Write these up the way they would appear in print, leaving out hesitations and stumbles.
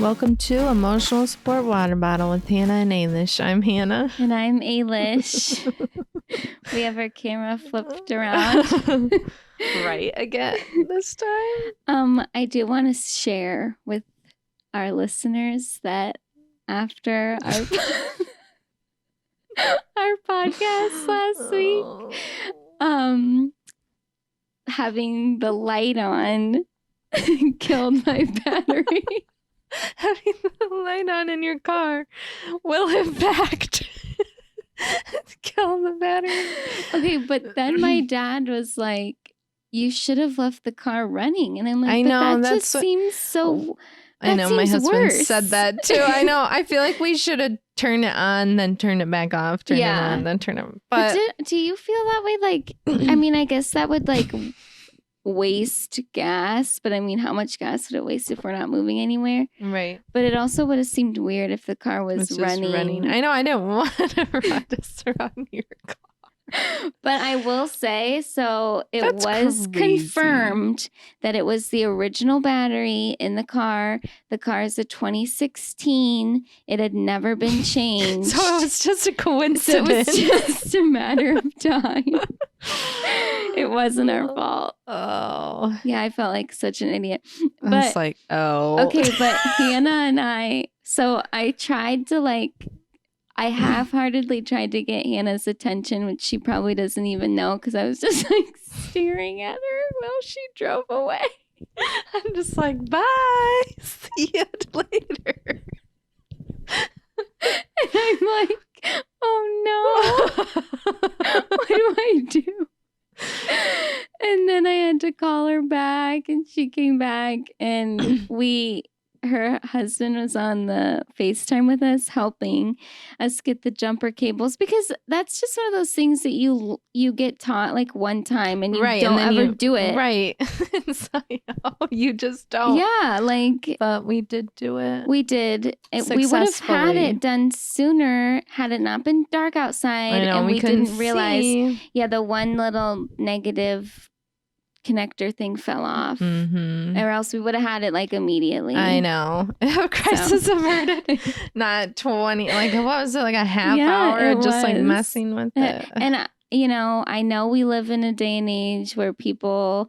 Welcome to Emotional Support Water Bottle with Hannah and Ailish. I'm Hannah. And I'm Ailish. We have our camera flipped around. Right again this time. I do want to share with our listeners that after our podcast last week, having the light on killed my battery. Having the light on in your car will in fact kill the battery. Okay, but then my dad was like, you should have left the car running. And I'm like, I know, that just seems so... I know, my husband worse. said that too. I know. I feel like we should have turned it on, then turned it back off, turn it on, then turn it on. But do you feel that way? Like, I mean, I guess that would like waste gas, but I mean, how much gas would it waste if we're not moving anywhere? Right. But it also would have seemed weird if the car was running. I know, I didn't want to run around your car. But I will say, so it That's was crazy. confirmed that it was the original battery in the car. The car is a 2016. It had never been changed. So it was just a So coincidence. it was just a matter of time. It wasn't our fault. Oh. Yeah, I felt like such an idiot. I But was like, oh. okay, but Hannah and I tried to I half-heartedly tried to get Hannah's attention, which she probably doesn't even know because I was just staring at her while she drove away. I'm just like, bye. See you later. And I'm like, oh no. What do I do? And then I had to call her back and she came back and her husband was on the FaceTime with us, helping us get the jumper cables, because that's just one of those things that you get taught like one time and you don't ever do it. Right. So, you just don't. Yeah, But we did do it. We did. We would have had it done sooner had it not been dark outside. I know, and we didn't realize. see. Yeah, the one little negative connector thing fell off, Mm-hmm. or else we would have had it I immediately. know. Crisis averted. Not 20. What was it? Like a half hour? It Just was. messing with it. And I know we live in a day and age where people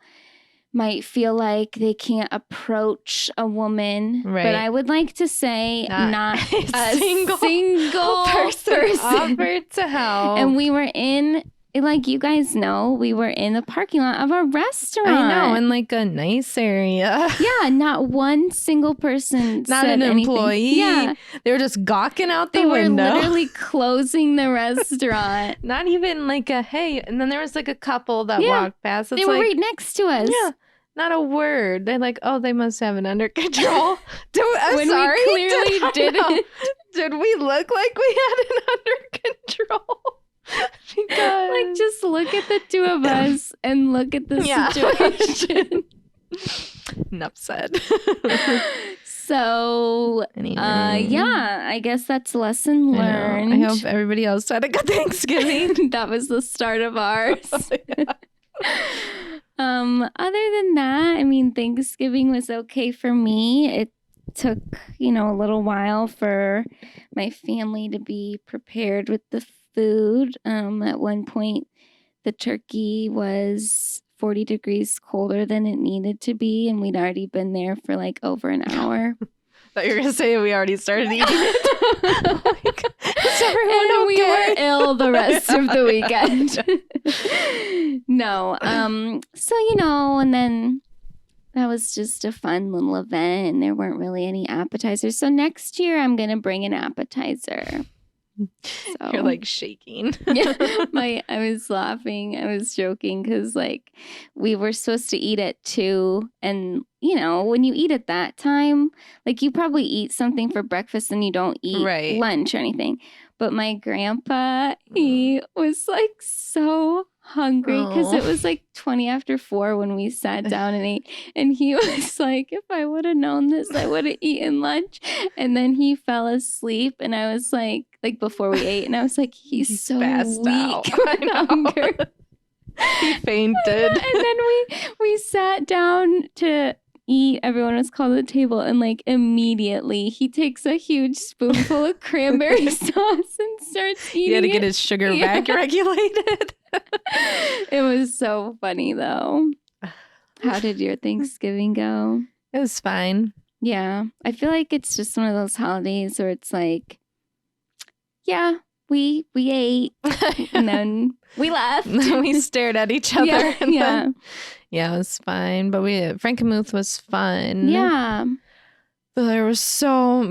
might feel like they can't approach a woman, Right. but I would like to say not a single person offered to help. And we were in, like you guys know, we were in the parking lot of a restaurant. I know, in a nice area. Yeah, not one single person Not said an anything. employee. Yeah. They were just gawking out the They window. were literally closing the restaurant. Not even a hey. And then there was a couple that walked past. It's They were right next to us. Yeah. Not a word. They're like, oh, they must have it under control. When sorry. we clearly didn't. Did we look like we had it under control? Because just look at the two of us and look at the situation. Enough said. So, Anyway. I guess that's lesson learned. I hope everybody else had a good Thanksgiving. That was the start of ours. Oh, yeah. Other than that, I mean, Thanksgiving was okay for me. It took, a little while for my family to be prepared with the food. At one point, the turkey was 40 degrees colder than it needed to be, and we'd already been there for over an hour. I thought you were going to say we already started eating it. Is everyone And okay? we were ill the rest of the weekend. No. So, and then that was just a fun little event, and there weren't really any appetizers. So next year I'm going to bring an appetizer. So. You're shaking. Yeah, I was laughing. I was joking because we were supposed to eat at 2, and when you eat at that time, you probably eat something for breakfast and you don't eat lunch or anything. But my grandpa, he was so hungry because it was 20 after 4 when we sat down and ate, and he was like, if I would have known this, I would have eaten lunch. And then he fell asleep, and I was before we ate, and I was like, he's so passed out. weak with hunger. He fainted. And then we sat down to eat. Everyone was called to the table, and like immediately he takes a huge spoonful of cranberry sauce and starts eating. He had to get it. his sugar back regulated. It was so funny though. How did your Thanksgiving go? It was fine. Yeah, I feel like it's just one of those holidays where it's like, yeah, we ate and then we left. We stared at each other. Yeah, and yeah. then- yeah, it was fine. But Frankenmuth was fun. Yeah. But there was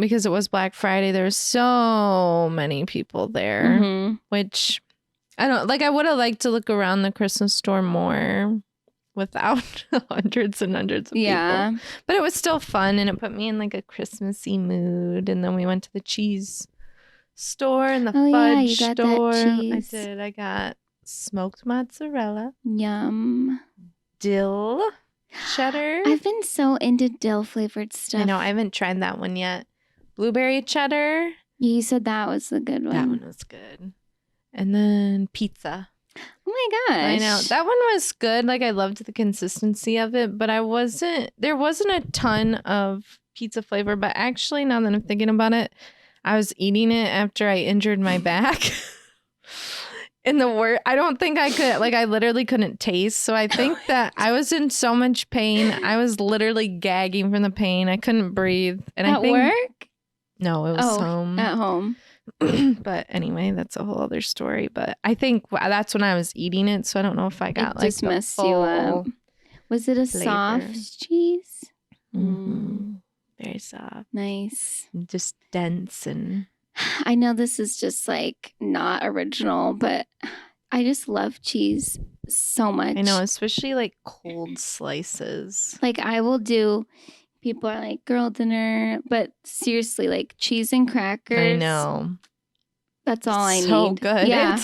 because it was Black Friday, there were so many people there, Mhm. which I would have liked to look around the Christmas store more without hundreds and hundreds of people. But it was still fun, and it put me in like a Christmassy mood. And then we went to the cheese store and the fudge you got store. that cheese. I did. I got smoked mozzarella, Yum. dill, cheddar. I've been so into dill flavored stuff. I know. I haven't tried that one yet. Blueberry cheddar. You said that was the good one. That one was good. And then pizza. Oh my gosh. I know. That one was good. Like, I loved the consistency of it, but there wasn't a ton of pizza flavor. But actually, now that I'm thinking about it, I was eating it after I injured my back. I don't think I could, I literally couldn't taste. So I think that I was in so much pain. I was literally gagging from the pain. I couldn't breathe. And At work? No, it was home. At home. But anyway, that's a whole other story. But I think that's when I was eating it. So I don't know if I got It just messed you up. Was it a soft cheese? Mm-hmm. Very soft. Nice. Just dense and... I know this is just like not original, but I just love cheese so much. I know, especially like cold slices. Like I will do, people are like girl dinner, but seriously, like cheese and crackers. I know. That's all I need. So good. Yeah.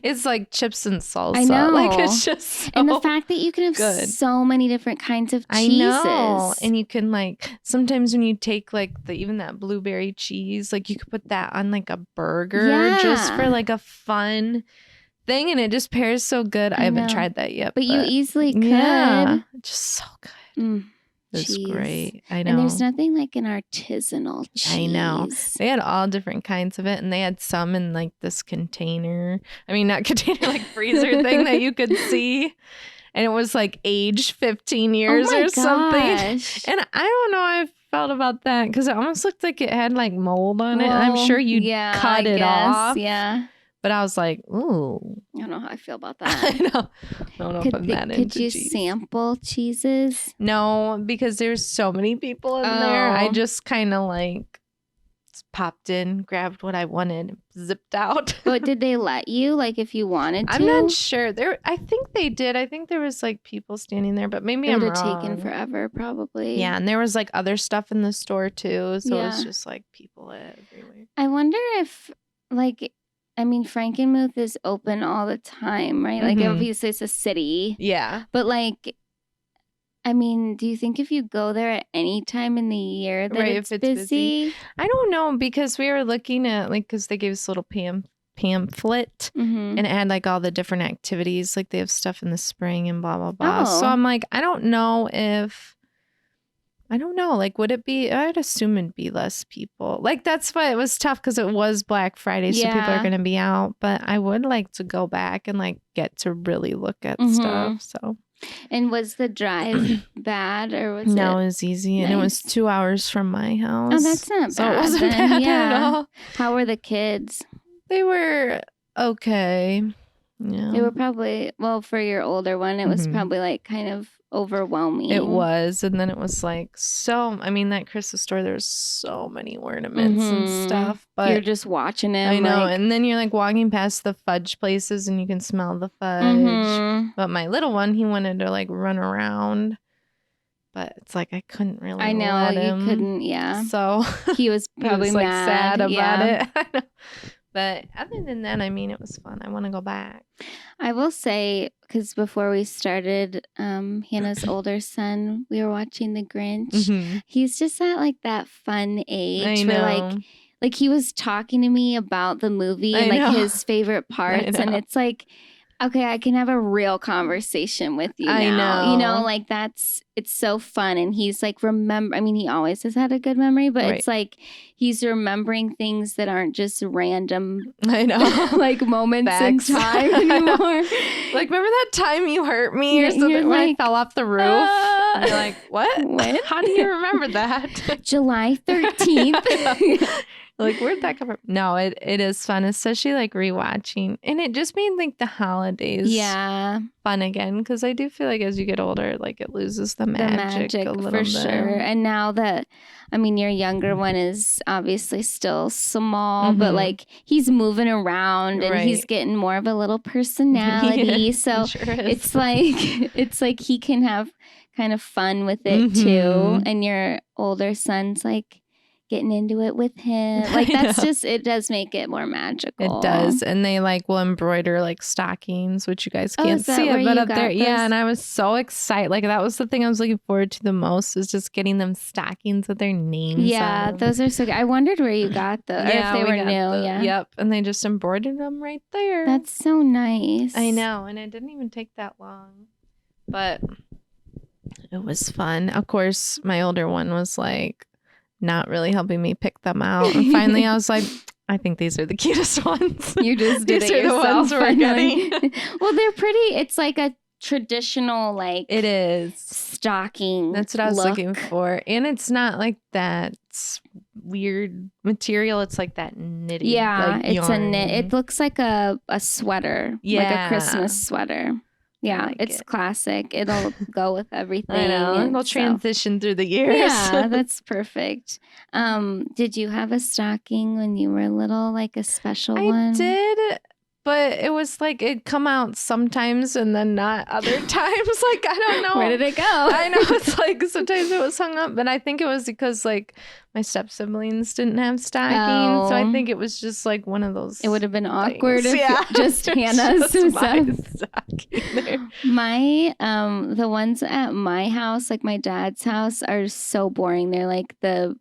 It's like chips and salsa. I know. Like it's just so and the fact that you can have good. so many different kinds of cheeses. I know. And you can sometimes when you take even that blueberry cheese, you could put that on a burger just for a fun thing, and it just pairs so good. I haven't tried that yet. But you easily could. Yeah. Just so good. It's Cheese. Great. I know. And there's nothing like an artisanal cheese. I know. They had all different kinds of it, and they had some in this container. I mean, not container, freezer thing that you could see. And it was aged 15 years or something. And I don't know how I felt about that because it almost looked like it had mold on it. I'm sure you'd cut it off. Yeah. But I was like, ooh. I don't know how I feel about that. I know. I don't know if I'm that into Could you cheese. sample cheeses? No, because there's so many people in there. I just kind of popped in, grabbed what I wanted, zipped out. But did they let you, if you wanted to? I'm not sure. I think they did. I think there was people standing there, but maybe I'm wrong. It would have taken forever, probably. Yeah, and there was other stuff in the store too, so it was just people everywhere. I wonder if Frankenmuth is open all the time, right? Obviously it's a city. Yeah. But do you think if you go there at any time in the year that if it's busy? I don't know, because we were looking at because they gave us a little pamphlet and it had all the different activities. They have stuff in the spring and blah, blah, blah. So I'm I don't know. Would it be? I'd assume it'd be less people. That's why it was tough because it was Black Friday, so people are going to be out. But I would like to go back and get to really look at stuff. So. And was the drive bad or was it? No, it was easy, and it was 2 hours from my house. Oh, that's not bad. So it wasn't bad at all. How were the kids? They were okay. Yeah. They were probably for your older one. It was probably kind of overwhelming. It was, and then it was that Christmas store, there's so many ornaments and stuff, but you're just watching it. I know, and then you're walking past the fudge places and you can smell the fudge. But my little one, he wanted to run around, but it's I couldn't really. I know let him. You couldn't. Yeah. So he was probably he was, mad. sad about it. I know. But other than that, it was fun. I want to go back. I will say, because before we started, Hannah's older son, we were watching The Grinch. He's just at that fun age where he was talking to me about the movie and his favorite parts. And it's Okay, I can have a real conversation with you now. I know. You know, like it's so fun. And he's like, he always has had a good memory, but Right. it's like he's remembering things that aren't just random, I know. like moments Facts. in time anymore. Like, remember that time you hurt me or You're something when I like, fell off the roof? And you're like, what? What? How do you remember that? July 13th. Like, where'd that come from? No, it is fun, especially like rewatching. And it just made like the holidays Yeah. fun again. Because I do feel like as you get older, like it loses the magic a little for bit. sure. And now that, your younger one is obviously still small, but like he's moving around and he's getting more of a little personality. Yeah, so sure is. it's like he can have kind of fun with it too. And your older son's like getting into it with him. Like that's just, it does make it more magical. It does. And they like will embroider like stockings, which you guys can't see it, but up there. Those? Yeah. And I was so excited. Like that was the thing I was looking forward to the most, is just getting them stockings with their names. Yeah, on. those are so good. I wondered where you got those. Yeah, or if they were new. Yeah. Yep. And they just embroidered them right there. That's so nice. I know. And it didn't even take that long. But it was fun. Of course, my older one was like not really helping me pick them out. And finally I was like, I think these are the cutest ones. You just did These it are yourself. the ones we're getting. Well, they're pretty. It's like a traditional, like, it is stocking. That's what I was looking for. And it's not like that weird material. It's like that knitting. Yeah, like it's yarn. a knit. It looks like a sweater. Yeah. Like a Christmas sweater. Yeah, like it's it. classic. It'll go with everything. I know. and It'll transition through the years. Yeah, that's perfect. Did you have a stocking when you were little, like a special one? I did, but it was like it'd come out sometimes and then not other times. Like, I don't know. Where did it go? I know. It's like sometimes it was hung up, but I think it was because like my step siblings didn't have stockings. So I think it was just like one of those. It would have been awkward if yeah. just Hannah's just stuff. my stocking there. My the ones at my house, like my dad's house, are so boring. They're like the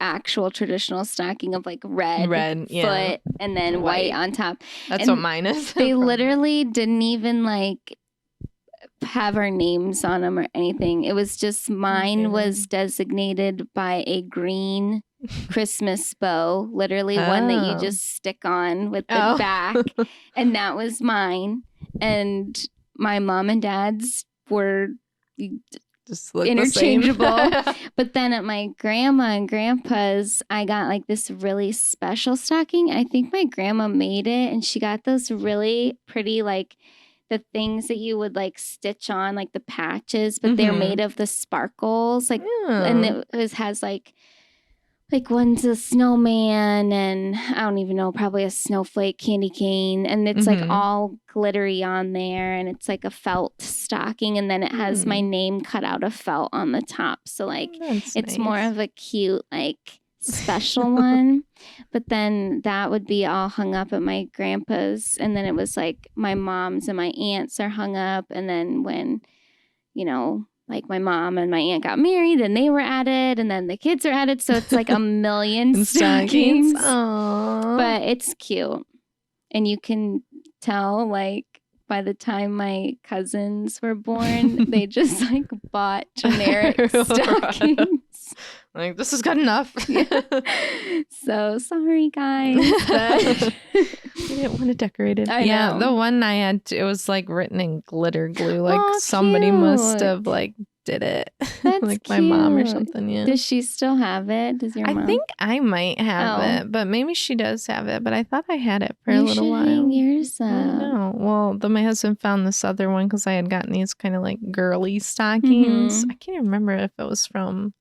actual traditional stocking of like red foot and then white on top. That's and what mine is. They literally didn't even like have our names on them or anything. It was just mine was designated by a green Christmas bow, literally one that you just stick on with the back, and that was mine. And my mom and dad's were just interchangeable. But then at my grandma and grandpa's, I got like this really special stocking. I think my grandma made it, and she got those really pretty, like the things that you would like stitch on, like the patches, but they're made of the sparkles, like, and it has like one's a snowman, and I don't even know, probably a snowflake candy cane, and it's like all glittery on there, and it's like a felt stocking, and then it has my name cut out of felt on the top, so like it's nice. more of a cute like special one. But then that would be all hung up at my grandpa's, and then it was like my mom's and my aunts are hung up, and then when like my mom and my aunt got married, then they were added, and then the kids are added. So it's like a million stockings. Aww. But it's cute. And you can tell, like, by the time my cousins were born, they just like bought generic stockings. Like, this is good enough. So sorry, guys. But I didn't want to decorate it. I know. The one I had, it was like written in glitter glue. Like somebody must have like did it. That's like cute. my mom or something. Yeah. Does she still have it? Does your mom? I think I might have it, but maybe she does have it. But I thought I had it for a little while. Hang yours up. I know. Well, then my husband found this other one because I had gotten these kind of like girly stockings. I can't remember if it was from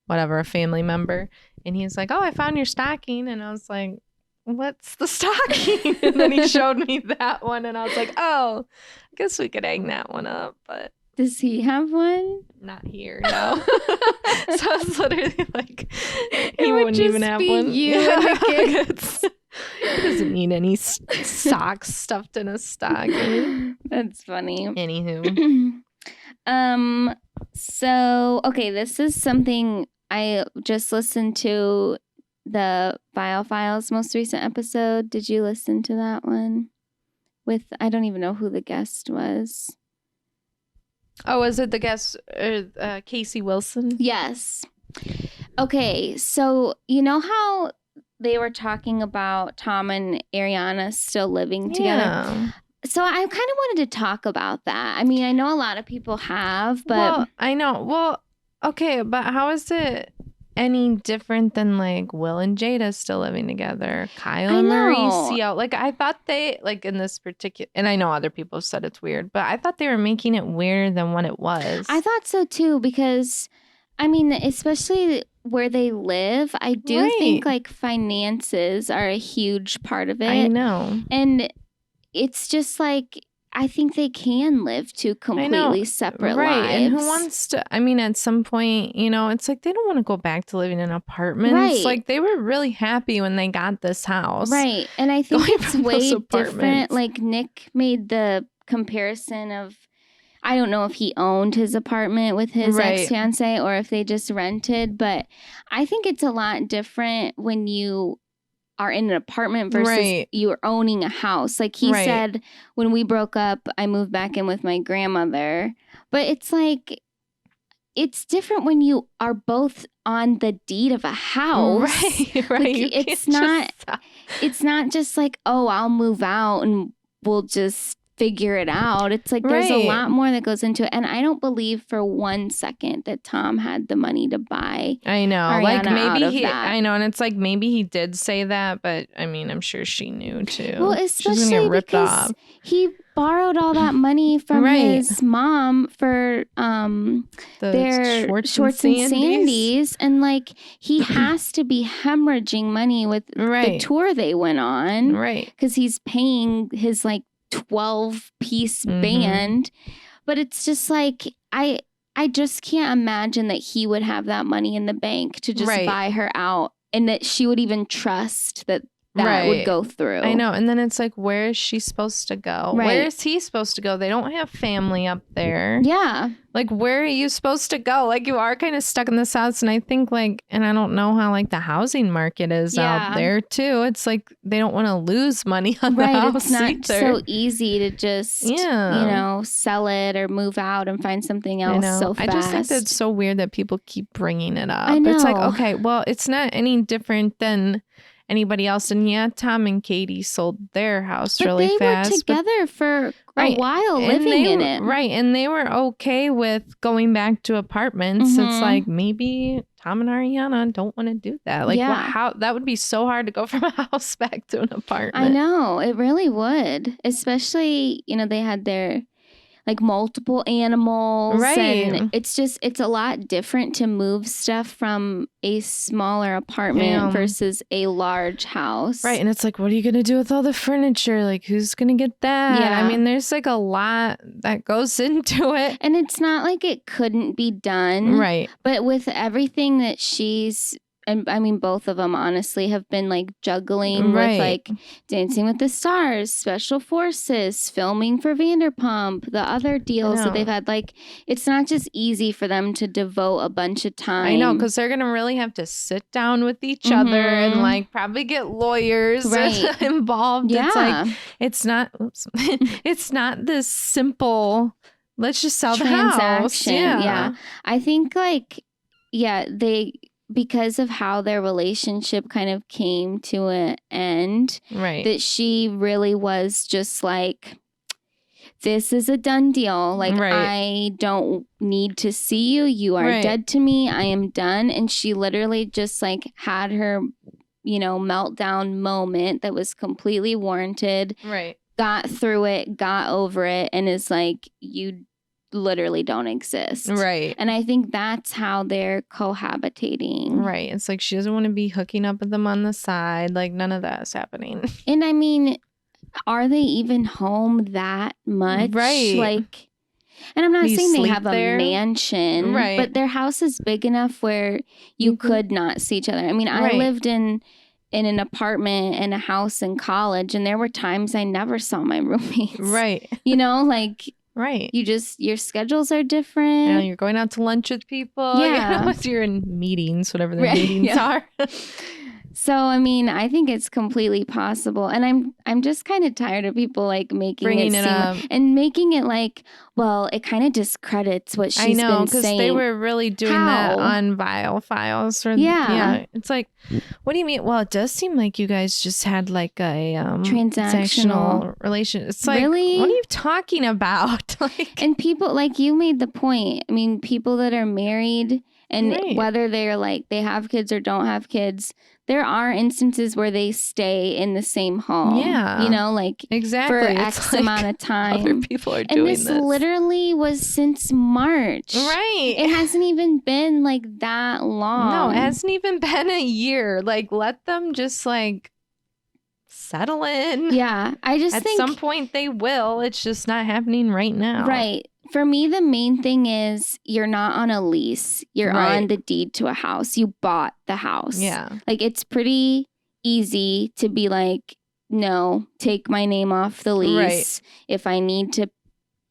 whatever, a family member. And he's like, "Oh, I found your stocking." And I was like, "What's the stocking?" And then he showed me that one. And I was like, "Oh, I guess we could hang that one up." But does he have one? Not here, no. So it's literally like, he wouldn't even have one. You and the kids. He doesn't need any socks stuffed in a stocking. That's funny. Anywho. So, okay, this is something I just listened to, the Files most recent episode. Did you listen to that one? with, I don't even know who the guest was. Oh, was it the guest, Casey Wilson? Yes. Okay, so you know how they were talking about Tom and Arianna still living together? Yeah. So I kind of wanted to talk about that. I mean, I know a lot of people have, but... Well, I know. Well, okay, but how is it any different than like Will and Jada still living together? Kyle and Mauricio. Like, I thought they, like, in this particular, and I know other people said it's weird, but I thought they were making it weirder than what it was. I thought so too, because I mean, especially where they live, I do think like finances are a huge part of it. I know. And it's just like, I think they can live two completely separate lives. And who wants to, I mean, at some point, you know, it's like they don't want to go back to living in apartments. Right. Like, they were really happy when they got this house. Right. And I think it's way different. Like, Nick made the comparison of, I don't know if he owned his apartment with his ex-fiance or if they just rented, but I think it's a lot different when you are in an apartment versus you're owning a house. Like he said, when we broke up, I moved back in with my grandmother. But it's like, it's different when you are both on the deed of a house. Right. Like, it's not just like, oh, I'll move out and we'll just figure it out. It's like there's a lot more that goes into it. And I don't believe for 1 second that Tom had the money to buy. I know. Arianna like maybe I know, and it's like maybe he did say that, but I mean, I'm sure she knew too. Well, especially because he borrowed all that money from his mom for their Schwartz and Sandy's, and like he has to be hemorrhaging money with the tour they went on, because he's paying his like 12-piece band. But it's just like I just can't imagine that he would have that money in the bank to just buy her out, and that she would even trust that would go through. I know. And then it's like, where is she supposed to go? Where is he supposed to go? They don't have family up there. Yeah. Like, where are you supposed to go? Like, you are kind of stuck in this house. And I think, like, and I don't know how, like, the housing market is out there, too. It's like they don't want to lose money on the house. It's not so easy to just, you know, sell it or move out and find something else so fast. I just think that's so weird that people keep bringing it up. I know. It's like, okay, well, it's not any different than anybody else. And yeah, Tom and Katie sold their house really fast. But they were together for a while, living in it. Right. And they were okay with going back to apartments. It's like, maybe Tom and Arianna don't want to do that. Like, how that would be so hard to go from a house back to an apartment. I know. It really would. Especially, you know, they had their like multiple animals. And it's a lot different to move stuff from a smaller apartment versus a large house. Right. And it's like, what are you going to do with all the furniture? Like, who's going to get that? Yeah. I mean, there's like a lot that goes into it. And it's not like it couldn't be done. Right. But with everything that she's, and I mean, both of them honestly have been like juggling with like Dancing with the Stars, Special Forces, filming for Vanderpump, the other deals that they've had. Like, it's not just easy for them to devote a bunch of time. I know, because they're going to really have to sit down with each other and like probably get lawyers involved. Yeah. It's like, it's not, it's not this simple, let's just sell the house. Yeah. I think like, because of how their relationship kind of came to an end, that she really was just like, this is a done deal. Like, I don't need to see you. You are dead to me. I am done. And she literally just like had her, you know, meltdown moment that was completely warranted. Got through it, got over it, and is like, you literally don't exist. And I think that's how they're cohabitating. It's like she doesn't want to be hooking up with them on the side. Like, none of that is happening. And I mean, are they even home that much? Like, and I'm not saying they have a mansion, but their house is big enough where you could not see each other. I mean, I lived in an apartment and a house in college, and there were times I never saw my roommates. You know, like, you just, your schedules are different. Yeah, you're going out to lunch with people. Yeah. You know, you're in meetings, whatever the meetings are. So, I mean, I think it's completely possible. And I'm just kind of tired of people like Bringing it it seem up. and making it like, well, it kind of discredits what she's I know, been because saying. they were really doing that on Vile Files. Yeah. It's like, what do you mean? Well, it does seem like you guys just had like a Transactional relation. It's like, really? what are you talking about? Like, and people like you made the point. I mean, people that are married and Right. whether they're like they have kids or don't have kids, there are instances where they stay in the same home. Yeah. You know, like exactly. for It's X like amount of time. Other people are and doing this literally was since March. Right. It hasn't even been like that long. No, it hasn't even been a year. Like, let them just like settle in. Yeah. I just think at some point they will. It's just not happening right now. Right. For me, the main thing is you're not on a lease. You're on the deed to a house. You bought the house. Yeah. Like, it's pretty easy to be like, no, take my name off the lease. Right. If I need to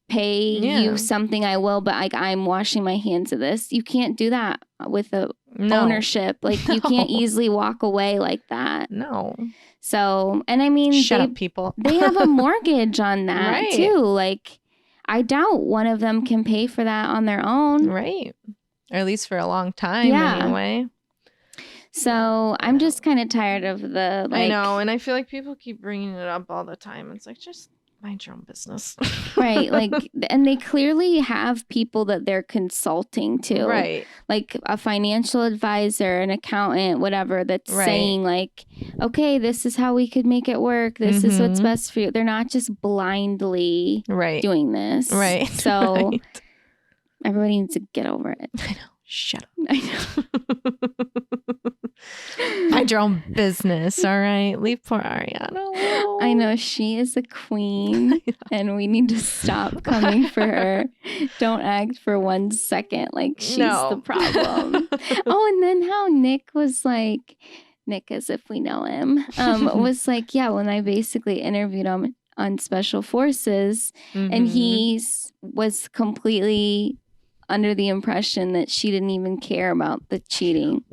pay you something, I will. But like, I'm washing my hands of this. You can't do that with a ownership. Like, you can't easily walk away like that. No. So, and I mean, Shut up, people. They have a mortgage on that too. Like, I doubt one of them can pay for that on their own. Right. Or at least for a long time anyway. So I'm just kind of tired of the like. I know. And I feel like people keep bringing it up all the time. It's like, just mind your own business. Right. Like, and they clearly have people that they're consulting to. Right. Like a financial advisor, an accountant, whatever, that's saying like, okay, this is how we could make it work. This is what's best for you. They're not just blindly doing this. Right. So everybody needs to get over it. I know. Shut up. I know. Mind your own business, all right? Leave poor Arianna alone. I know, she is a queen, and we need to stop coming for her. Don't act for 1 second like she's the problem. Oh, and then how Nick was like, Nick as if we know him, was like, yeah, when I basically interviewed him on Special Forces, and he was completely under the impression that she didn't even care about the cheating.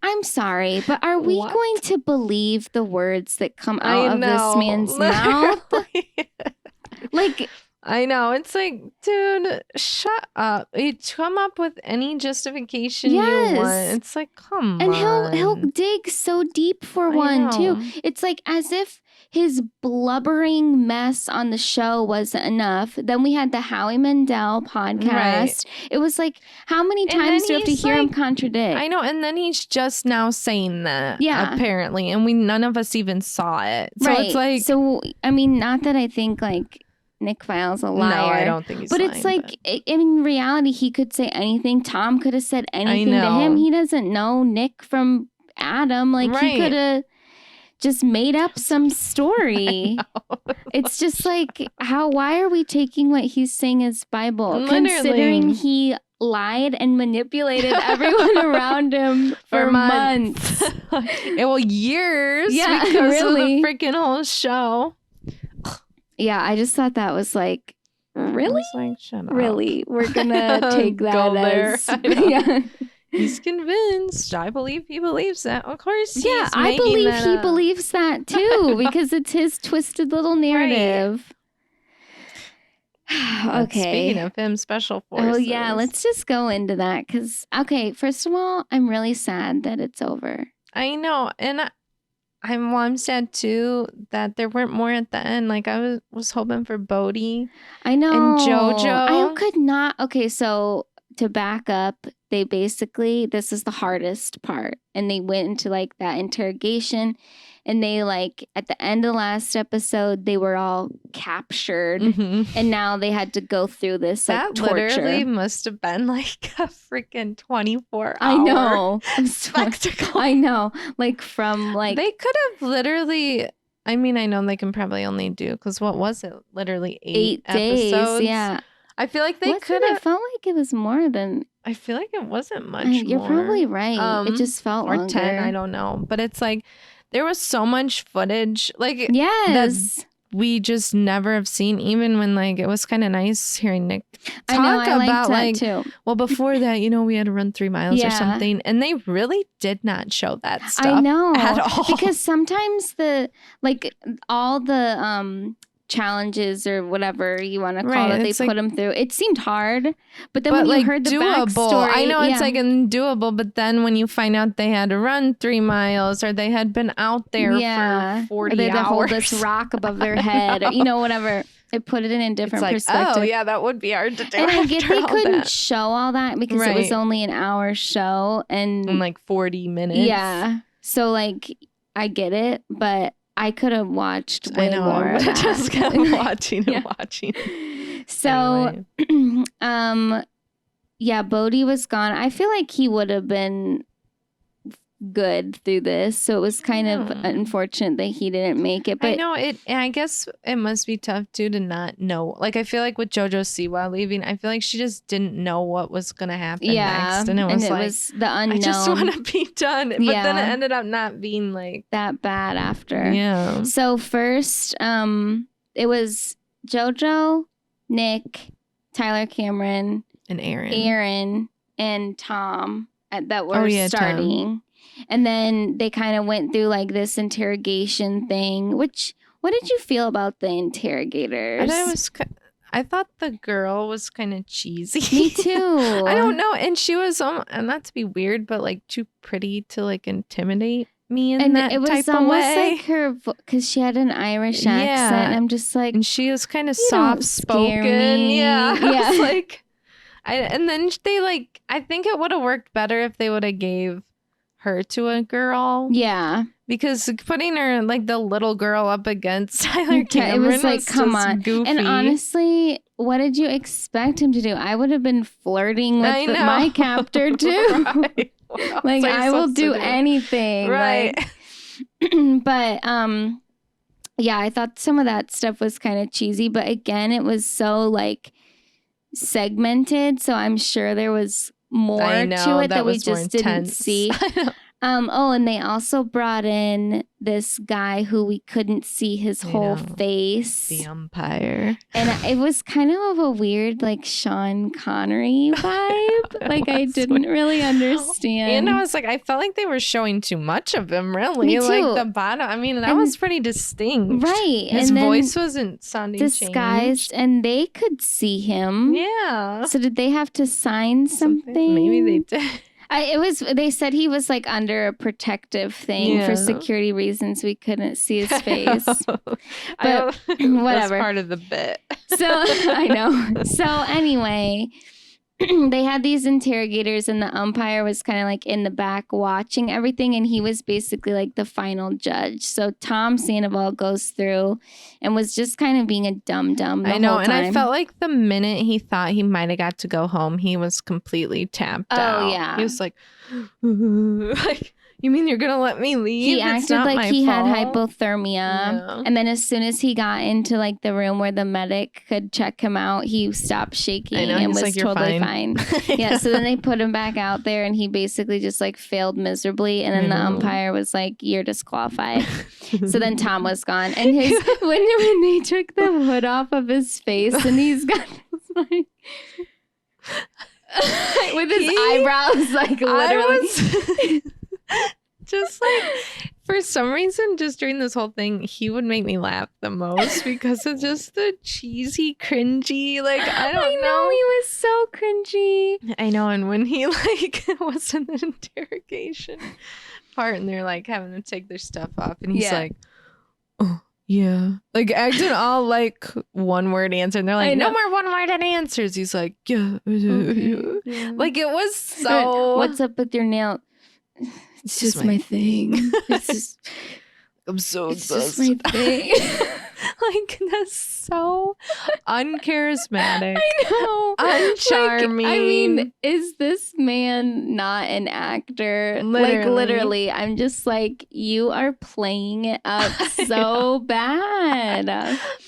I'm sorry, but are we going to believe the words that come out of this man's mouth? Like, I know. It's like, dude, shut up. You come up with any justification you want. It's like, come on. And he'll dig so deep for one too. It's like as if his blubbering mess on the show wasn't enough. Then we had the Howie Mandel podcast. Right. It was like, how many times do you have to hear him contradict? I know. And then he's just now saying that. Yeah. Apparently. And none of us even saw it. So it's like. So, I mean, not that I think like Nick Vile's a liar. No, I don't think he's lying. But it's like, in reality, he could say anything. Tom could have said anything to him. He doesn't know Nick from Adam. Like, he could have just made up some story. It's just like, why are we taking what he's saying as Bible? Literally. Considering he lied and manipulated everyone around him for months. Years. Yeah, because of the freaking whole show. Yeah, I just thought that was like, really? Like, shut up. Really? We're going to take that as... Yeah. He's convinced. I believe he believes that. Of course, I believe he believes that too, because it's his twisted little narrative. Right. Okay. Speaking of him, Special Forces. Oh yeah, let's just go into that because, okay, first of all, I'm really sad that it's over. I know, and I'm sad too that there weren't more at the end. Like I was hoping for Bodhi. I know. And JoJo. I could not. Okay, so to back up, they basically, this is the hardest part. And they went into like that interrogation and they like at the end of the last episode, they were all captured and now they had to go through this like torture. That literally must have been like a freaking 24-hour I know. spectacle. I know. Like from like. They could have literally, I mean, I know they can probably only do, because what was it? Literally 8 days, episodes. Yeah. I feel like they could have. It felt like it was more than. I feel like it wasn't much You're more. probably right. It just felt or longer. 10. I don't know, but it's like there was so much footage. Like yes, we just never have seen, even when like it was kind of nice hearing Nick talk I about like, too. well, before that, we had to run 3 miles or something. And they really did not show that stuff I know. at all. Because sometimes all the challenges or whatever you want to call it, they put them through. It seemed hard, but then when you heard the backstory, I know it's like doable, but then when you find out they had to run 3 miles or they had been out there for 40 or they had hours, to hold this rock above their head, or whatever. It put it in a different perspective. Oh yeah, that would be hard to do. And I get they couldn't show all that because it was only an hour show and like 40 minutes. Yeah, so like I get it, but I could have watched way more. I just kept watching and watching. So, Bodhi was gone. I feel like he would have been good through this, so it was kind of unfortunate that he didn't make it. But I know it, and I guess it must be tough too to not know. Like I feel like with JoJo Siwa leaving, I feel like she just didn't know what was gonna happen next, and it was the unknown. I just want to be done, but then it ended up not being like that bad after. Yeah. So first, it was JoJo, Nick, Tyler Cameron, and Aaron, and Tom that were starting. Tom. And then they kind of went through like this interrogation thing, what did you feel about the interrogators? I thought the girl was kind of cheesy. Me too. I don't know. And she was, and not to be weird, but like too pretty to like intimidate me in that type of way. It was almost like her, because she had an Irish accent. And I'm just like. And she was kind of soft spoken. Yeah. I was like, and then they like, I think it would have worked better if they would have gave her to a girl. Yeah. Because putting her like the little girl up against Tyler Cameron, it was like, come on. Goofy. And honestly, what did you expect him to do? I would have been flirting with my captor too. Right. Like I will do anything. Right. Like, but I thought some of that stuff was kind of cheesy, but again, it was so like segmented, so I'm sure there was more to it that we just didn't see. And they also brought in this guy who we couldn't see his whole face. The umpire. And it was kind of a weird, like, Sean Connery vibe. Like, I didn't really understand. And I was like, I felt like they were showing too much of him, really. Me too. Like, the bottom. I mean, that was pretty distinct. Right. His voice wasn't sounding disguised, and they could see him. Yeah. So did they have to sign something? Maybe they did. They said he was like under a protective thing for security reasons. We couldn't see his face. But whatever. That's part of the bit. So I know. So anyway, they had these interrogators and the umpire was kind of like in the back watching everything, and he was basically like the final judge. So Tom Sandoval goes through and was just kind of being a dum-dum the whole time. And I felt like the minute he thought he might have got to go home, he was completely tapped out. Oh, yeah. He was like, you mean you're going to let me leave? He acted like he had hypothermia. And then as soon as he got into like the room where the medic could check him out, he stopped shaking and was like, totally fine. Yeah. So then they put him back out there and he basically just like failed miserably. And then the umpire was like, you're disqualified. So then Tom was gone. And his when they took the hood off of his face and he's got this like with his eyebrows like literally. Just like for some reason, just during this whole thing, he would make me laugh the most because of just the cheesy, cringy. Like I know he was so cringy. I know, and when he like was in the interrogation part, and they're like having to take their stuff off, and he's like, "Oh yeah," like acting all like one word answer, and they're like, "No more one word answers." He's like, "Yeah," okay. Like it was so. What's up with your nail? It's just my thing. It's just, I'm so obsessed. It's just my thing. Like, that's so uncharismatic. I know. Uncharming. Like, I mean, is this man not an actor? Literally. Like, literally, I'm just like, you are playing it up so bad.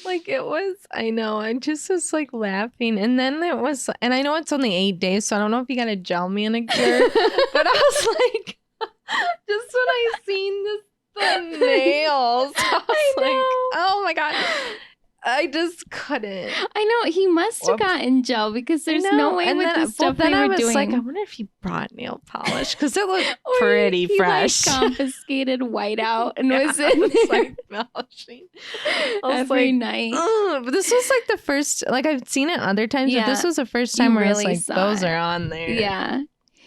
Like, it was, I know, I just was like laughing. And then it was, and I know it's only 8 days, so I don't know if you got a gel manicure, but I was like, just when I seen this the nails. I was like, know. oh my God. I just couldn't. I know he must have got in jail because there's no way with the stuff they were doing. Like, I wonder if he brought nail polish because it looked pretty fresh. He like confiscated whiteout and was in like polishing every night. But this was like the first. Like I've seen it other times, but this was the first time where really it's like those are on there. Yeah.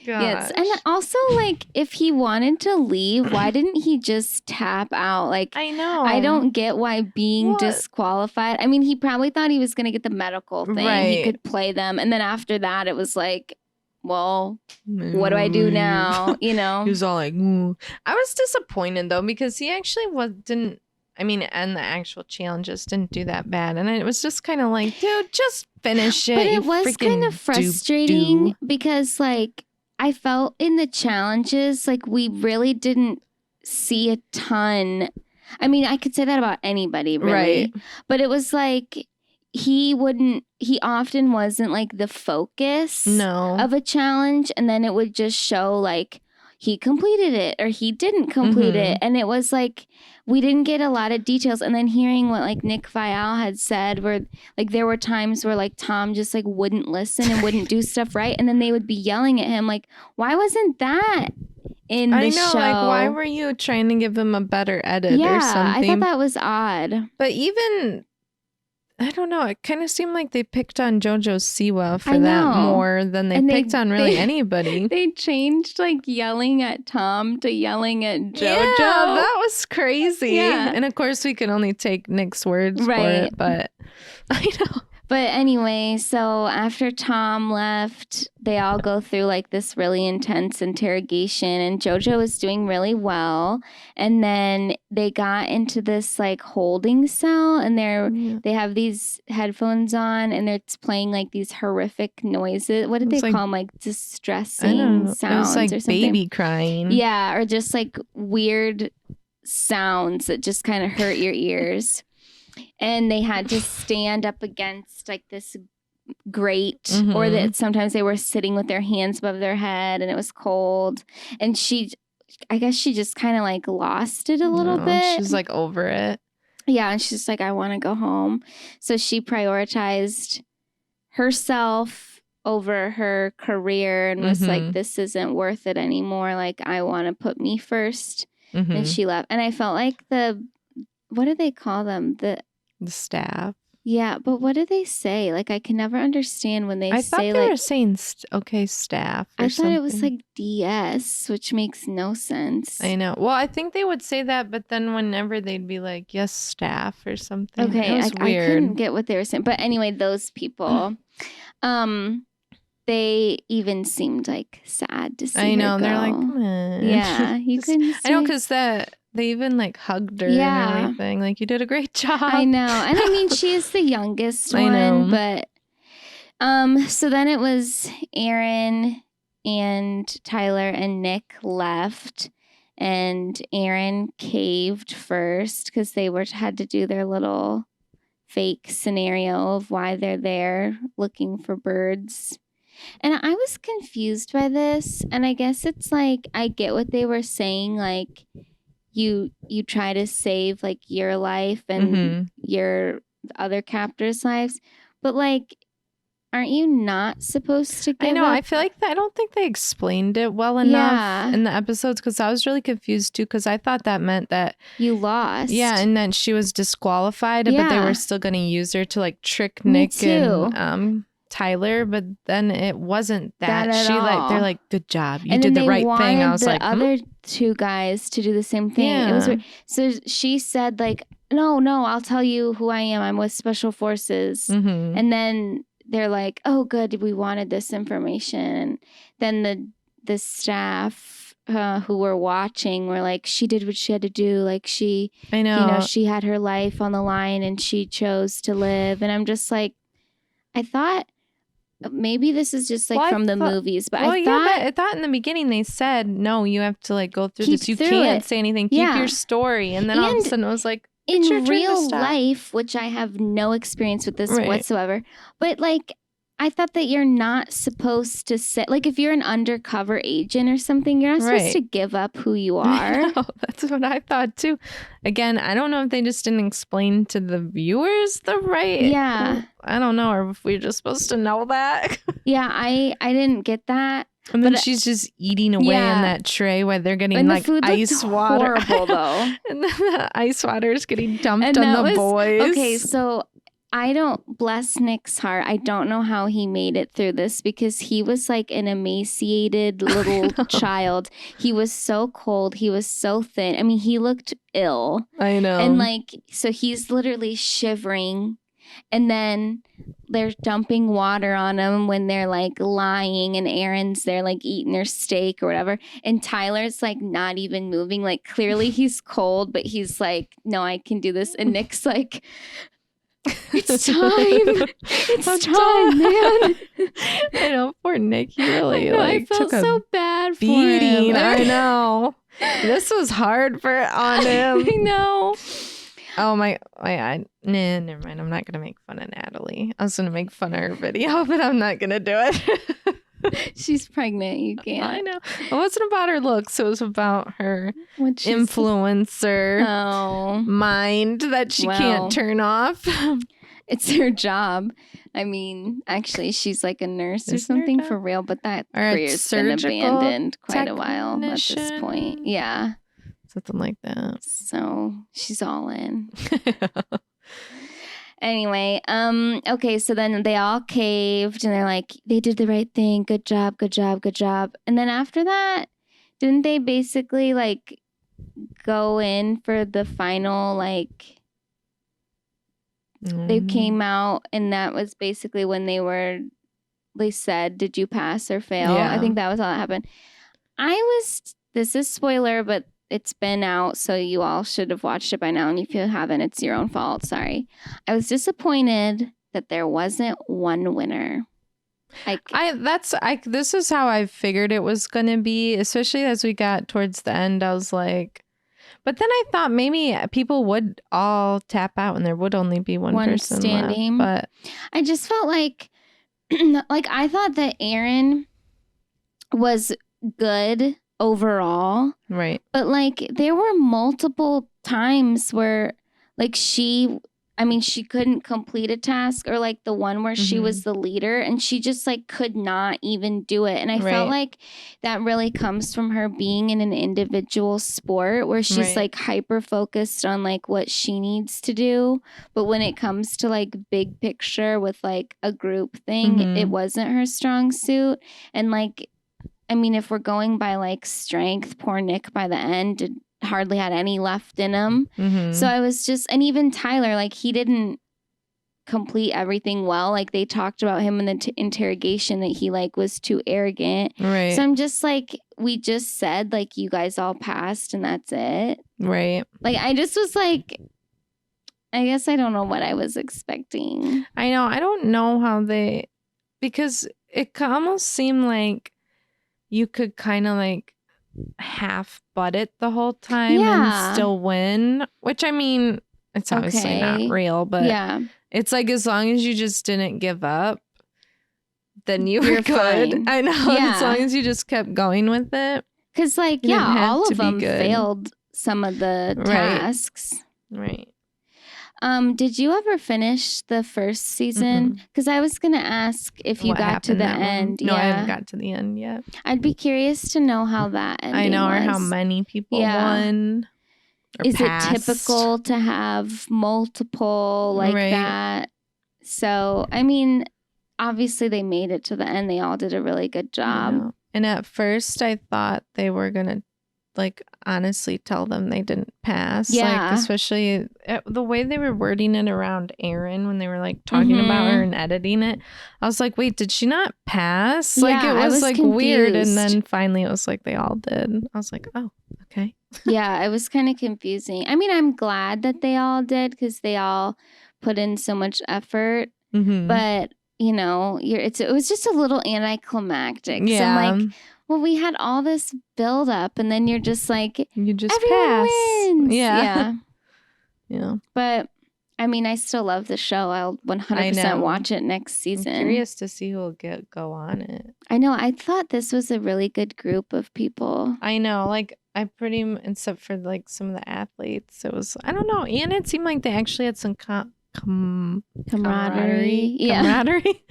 Gosh. Yes, and also like if he wanted to leave, why didn't he just tap out? Like I know, I don't get why being disqualified. I mean, he probably thought he was going to get the medical thing. Right. He could play them, and then after that, it was like, well, what do I do now? You know, he was all like, I was disappointed though because he actually didn't. I mean, and the actual challenges didn't do that bad, and it was just kind of like, dude, just finish it. But it was kind of frustrating because like. I felt in the challenges, like we really didn't see a ton. I mean, I could say that about anybody, really. Right. But it was like he often wasn't like the focus of a challenge. And then it would just show like he completed it or he didn't complete it. And it was like we didn't get a lot of details. And then hearing what like Nick Viall had said where like there were times where like Tom just like wouldn't listen and wouldn't do stuff right. And then they would be yelling at him like, why wasn't that in the show? Like why were you trying to give him a better edit or something? I thought that was odd. But even... I don't know. It kind of seemed like they picked on JoJo Siwa for that more than they picked on really anybody. They changed like yelling at Tom to yelling at JoJo. Yeah, that was crazy. Yeah. And of course, we can only take Nick's words for it, but I know. But anyway, so after Tom left, they all go through like this really intense interrogation and JoJo is doing really well. And then they got into this like holding cell and they have these headphones on and it's playing like these horrific noises. What did they call them? Like distressing sounds it was like or something. Baby crying. Yeah, or just like weird sounds that just kind of hurt your ears. And they had to stand up against like this grate or that sometimes they were sitting with their hands above their head and it was cold. And I guess she just kind of like lost it a little bit. She's like over it. Yeah. And she's like, I want to go home. So she prioritized herself over her career and was like, this isn't worth it anymore. Like, I want to put me first. And she left. And I felt like what do they call them? The staff. Yeah, but what do they say? Like, I can never understand when they say, I thought they were saying, staff or something. I thought it was, like, DS, which makes no sense. I know. Well, I think they would say that, but then whenever they'd be like, yes, staff or something. Okay, it was weird. I couldn't get what they were saying. But anyway, those people, they even seemed, like, sad to see I know. her They're go. like, come on. Yeah, you couldn't I know, because they even like hugged her and everything. Like, you did a great job. I know. And I mean, she is the youngest one, but so then it was Aaron and Tyler and Nick left and Aaron caved first because they had to do their little fake scenario of why they're there looking for birds. And I was confused by this. And I guess it's like, I get what they were saying. Like, you try to save like your life and your other captors' lives, but like, aren't you not supposed to give I know. up? I feel like I don't think they explained it well enough in the episodes because I was really confused too because I thought that meant that you lost. Yeah, and then she was disqualified, but they were still going to use her to like trick Nick and Tyler, but then it wasn't that. They're like, good job, you did the right thing. I was like, other two guys to do the same thing. Yeah. It was weird. So she said like, no, I'll tell you who I am. I'm with Special Forces, and then they're like, oh, good, we wanted this information. Then the staff who were watching were like, she did what she had to do. Like she had her life on the line and she chose to live. And I'm just like, I thought. Maybe this is just like from the movies, but I thought in the beginning they said, no, you have to like go through this. You can't say anything. Keep your story. And then all of a sudden it was like, in real life, which I have no experience with this whatsoever, but like I thought that you're not supposed to say, like, if you're an undercover agent or something, you're not supposed to give up who you are. No, that's what I thought too. Again, I don't know if they just didn't explain to the viewers the right. Yeah. I don't know, or if we're just supposed to know that. Yeah, I didn't get that. And then she's just eating away in that tray while they're getting and like the food ice water. Horrible though. And then the ice water is getting dumped on the boys. Okay, so I don't, bless Nick's heart, I don't know how he made it through this because he was like an emaciated little child. He was so cold. He was so thin. I mean, he looked ill. I know. And like, so he's literally shivering. And then they're dumping water on him when they're like lying, and Aaron's there like eating her steak or whatever. And Tyler's like not even moving. Like clearly he's cold, but he's like, no, I can do this. And Nick's like, it's time. It's time, man. I know, poor Nick. He really I felt took so bad for beating. him. I know. This was hard on him. I know. Oh my! Never mind. I'm not gonna make fun of Natalie. I was gonna make fun of her video, but I'm not gonna do it. She's pregnant. You can't. I know. It wasn't about her looks. It was about her influencer mind that she can't turn off. It's her job. I mean, actually, she's like a nurse or something for real, but that career's been abandoned quite a while at this point. Yeah. Something like that. So she's all in. Anyway, okay, so then they all caved and they're like, they did the right thing. Good job, good job, good job. And then after that, didn't they basically like go in for the final, like they came out and that was basically when they said, did you pass or fail? Yeah. I think that was all that happened. This is spoiler, but it's been out, so you all should have watched it by now. And if you haven't, it's your own fault. Sorry. I was disappointed that there wasn't one winner. This is how I figured it was going to be, especially as we got towards the end. I was like, but then I thought maybe people would all tap out and there would only be one person standing. Left, but I just felt like I thought that Aaron was good overall, right? But like there were multiple times where like she couldn't complete a task, or like the one where she was the leader and she just like could not even do it. And I felt like that really comes from her being in an individual sport where she's like hyper focused on like what she needs to do, but when it comes to like big picture with like a group thing, it wasn't her strong suit. And like, I mean, if we're going by like strength, poor Nick by the end hardly had any left in him. So I was just, and even Tyler, like he didn't complete everything well. Like they talked about him in the interrogation that he like was too arrogant. Right. So I'm just like, we just said like you guys all passed and that's it. Right. Like I just was like, I guess I don't know what I was expecting. I know. I don't know because it almost seemed like you could kind of like half butt it the whole time and still win, which I mean, it's obviously not real, but it's like as long as you just didn't give up, then you're good. Fine. I know. As long as you just kept going with it. Because like, all of them failed some of the tasks. Right. Did you ever finish the first season? Because I was gonna ask if you got to the end. No, I haven't got to the end yet. I'd be curious to know how that ending I know, was. or how many people won. Is passed. It typical to have multiple like that? So, I mean, obviously they made it to the end. They all did a really good job. And at first, I thought they were gonna like honestly tell them they didn't pass. Like especially the way they were wording it around Aaron when they were like talking about her and editing it. I was like, wait, did she not pass? Like it was like confused. Weird. And then finally it was like they all did. I was like, oh, okay. Yeah, it was kind of confusing. I mean, I'm glad that they all did because they all put in so much effort. But you know, it was just a little anticlimactic. Yeah. So I'm like, well, we had all this build up and then you're just like, you just everyone pass. Wins. Yeah. But I mean, I still love the show. I'll 100% watch it next season. I'm curious to see who will go on it. I know. I thought this was a really good group of people. I know. Like, except for like some of the athletes, it was, I don't know. And it seemed like they actually had some camaraderie. Camaraderie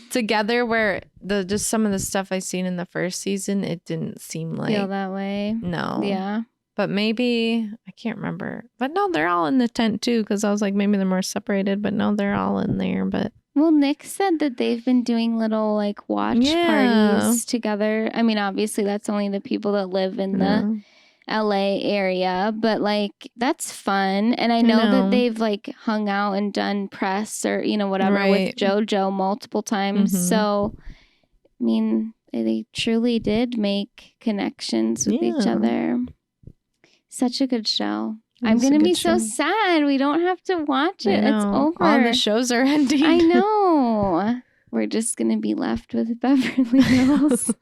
together, where just some of the stuff I seen in the first season, it didn't seem like feel that way. No. Yeah. But maybe, I can't remember. But no, they're all in the tent too, because I was like, maybe they're more separated, but no, they're all in there. But well, Nick said that they've been doing little like watch parties together. I mean, obviously that's only the people that live in the LA area, but like that's fun. And I know that they've like hung out and done press or, whatever with JoJo multiple times. Mm-hmm. So, I mean, they truly did make connections with each other. Such a good show. I'm going to be so sad. We don't have to watch it. It's over. All the shows are ending. I know. We're just going to be left with Beverly Hills.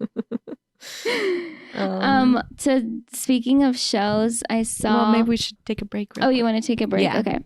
Speaking of shows, I saw... Well, maybe we should take a break. Oh, you want to take a break? Yeah. Okay.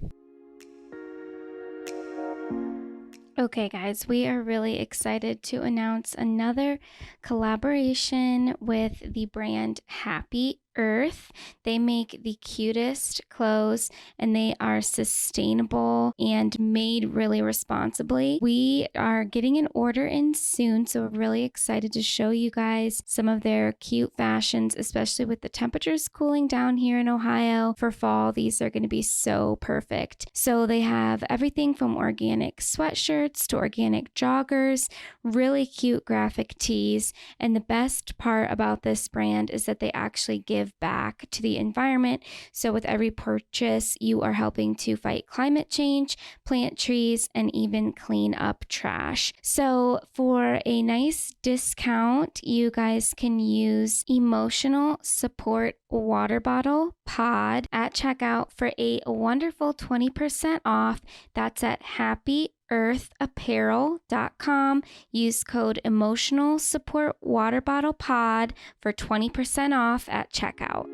Okay, guys, we are really excited to announce another collaboration with the brand Happy Earth. They make the cutest clothes and they are sustainable and made really responsibly. We are getting an order in soon, so we're really excited to show you guys some of their cute fashions, especially with the temperatures cooling down here in Ohio. For fall, these are going to be so perfect. So they have everything from organic sweatshirts to organic joggers, really cute graphic tees, and the best part about this brand is that they actually give back to the environment. So with every purchase, you are helping to fight climate change, plant trees, and even clean up trash. So for a nice discount, you guys can use Emotional Support Water Bottle Pod at checkout for a wonderful 20% off. That's at happyearthapparel.com. Use code Emotional Support Water Bottle Pod for 20% off at checkout.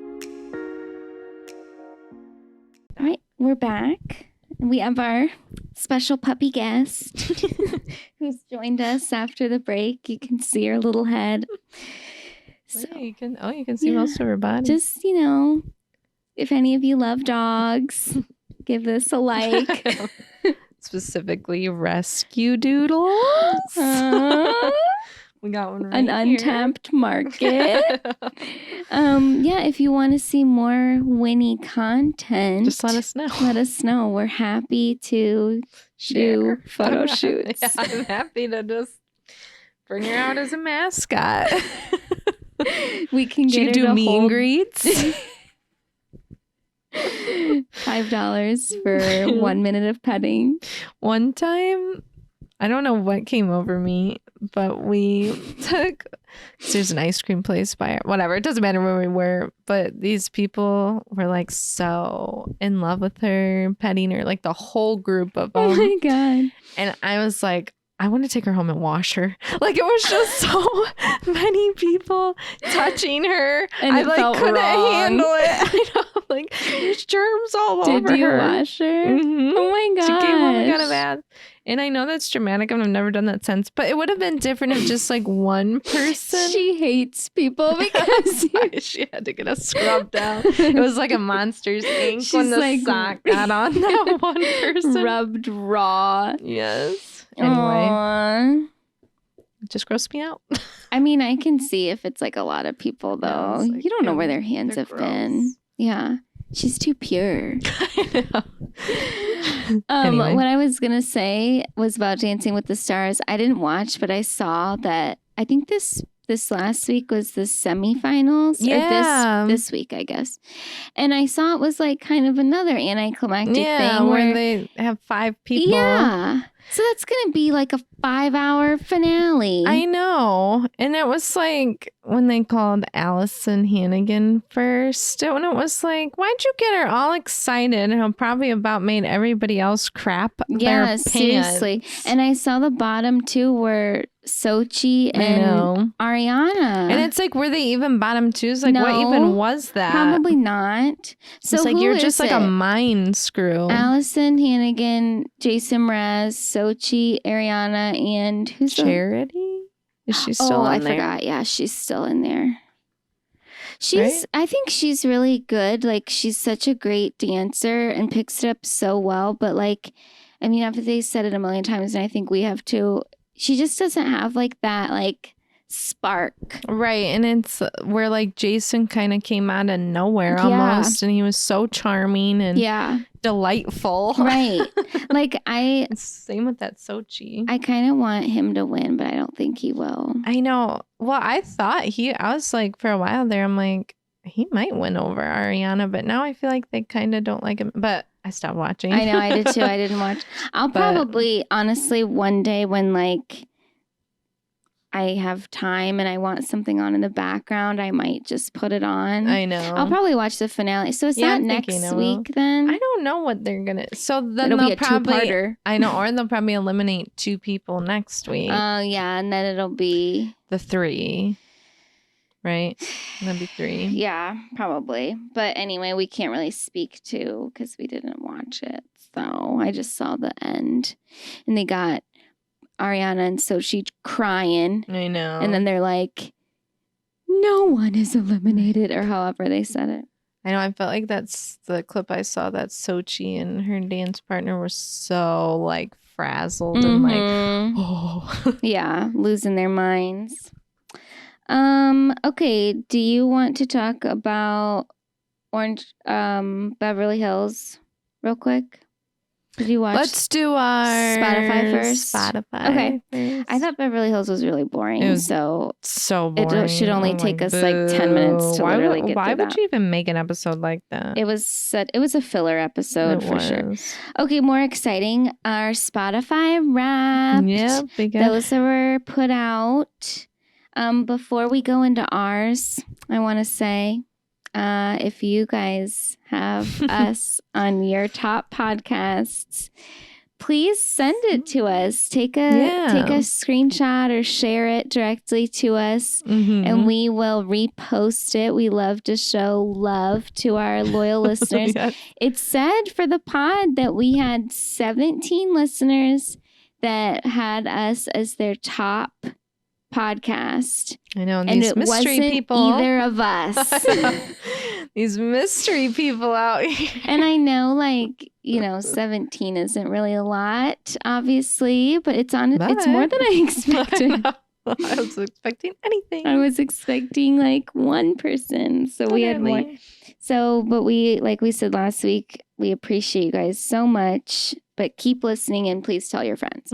All right, we're back. We have our special puppy guest who's joined us after the break. You can see her little head. So, you can see most of her body. Just, if any of you love dogs, give this a like. Specifically rescue doodles. We got one right An untapped market. If you want to see more Winnie content, just let us know. Let us know. We're happy to do photo shoots. Yeah, I'm happy to just bring her out as a mascot. We can get her do to meet and greets. $5 for 1 minute of petting. One time, I don't know what came over me, but we took, there's an ice cream place by whatever, it doesn't matter where we were, but these people were like so in love with her, petting her, like the whole group of them. Oh my God. And I was like, I want to take her home and wash her. Like, it was just so many people touching her. And I couldn't handle it. I know, like, there's germs all over her. Did you wash her? Mm-hmm. Oh my God. She came home and got a bath. And I know that's dramatic and I've never done that since, but it would have been different if just like one person. She hates people because she had to get a scrub down. It was like a Monsters Inc. when the sock got on that one person. Rubbed raw. Yes. Anyway, Aww. It just grossed me out. I mean, I can see if it's like a lot of people though. Like, you don't know where their hands have been. Yeah. She's too pure. I know. Anyway. What I was going to say was about Dancing with the Stars. I didn't watch, but I saw that I think this last week was the semifinals. Yeah. Or this week, I guess. And I saw it was like kind of another anticlimactic thing. Where they have 5 people. Yeah. So that's going to be like a 5-hour finale. I know. And it was like when they called Allison Hannigan first. And it was like, why'd you get her all excited? And it probably about made everybody else crap their pants. Seriously. And I saw the bottom two were Sochi and Arianna. And it's like, were they even bottom twos? Like, what even was that? Probably not. So it's like who you're is just like a mind screw. Allison Hannigan, Jason Mraz, Sochi, Arianna, and who's Charity? Is she still on there? I forgot. Yeah, she's still in there. I think she's really good. Like, she's such a great dancer and picks it up so well. But like, I mean, after they said it a million times, and I think we have too, she just doesn't have like that like spark. Right. And it's where like Jason kind of came out of nowhere almost. And he was so charming and delightful. Right. Like same with that Sochi. I kind of want him to win, but I don't think he will. I know. Well, I thought I was like, for a while there, I'm like, he might win over Ariana, but now I feel like they kind of don't like him. But I stopped watching. I know, I did too. I didn't watch. I'll probably, honestly, one day when like I have time and I want something on in the background, I might just put it on. I know. I'll probably watch the finale. So is that next week then? I don't know what they're gonna. So then it'll they'll be a probably. two-parter. I know, or they'll probably eliminate 2 people next week. Oh yeah, and then it'll be the 3. Right? That'd be 3. Yeah, probably. But anyway, we can't really speak to because we didn't watch it. So I just saw the end. And they got Ariana and Sochi crying. I know. And then they're like, no one is eliminated, or however they said it. I know. I felt like that's the clip I saw that Sochi and her dance partner were so like frazzled and like, oh. Yeah, losing their minds. Okay, do you want to talk about Beverly Hills real quick? Did you watch? Let's do our Spotify first. Okay. First. I thought Beverly Hills was really boring. It was so boring. It should only take us like 10 minutes to literally get through that. Why would you even make an episode like that? It was a filler episode for sure. Okay, more exciting. Our Spotify Wrapped. Yeah, those that were put out. Before we go into ours, I want to say, if you guys have us on your top podcasts, please send it to us. Take a screenshot or share it directly to us, and we will repost it. We love to show love to our loyal listeners. Yes. It said for the pod that we had 17 listeners that had us as their top podcast. I know, and these mystery people. Either of us. These mystery people out here. And I know, 17 isn't really a lot, obviously, but it's more than I expected. I was expecting anything. I was expecting one person, so we had more. So, but like we said last week, we appreciate you guys so much. But keep listening and please tell your friends.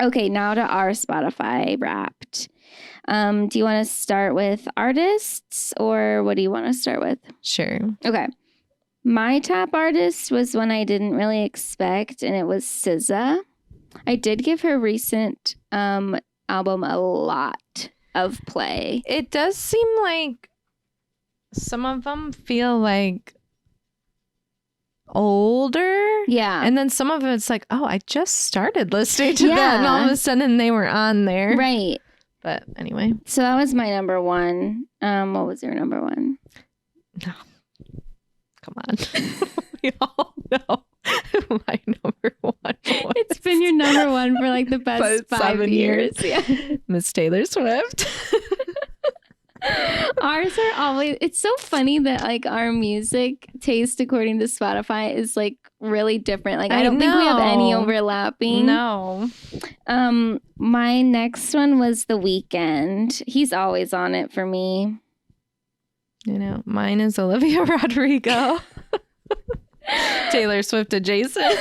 Okay, now to our Spotify Wrapped. Do you want to start with artists or what do you want to start with? Sure. Okay. My top artist was one I didn't really expect, and it was SZA. I did give her recent album a lot of play. It does seem like some of them feel like older. Yeah. And then some of it's like, oh, I just started listening to that. And all of a sudden they were on there. Right. But anyway. So that was my number one. What was your number one? No. Come on. We all know my number one was. It's been your number one for the past 5 years. Yeah. Miss Taylor Swift. Ours are always, it's so funny that our music taste according to Spotify is really different. I don't think we have any overlapping. No. My next one was The Weeknd. He's always on it for me. Mine is Olivia Rodrigo. Taylor Swift adjacent.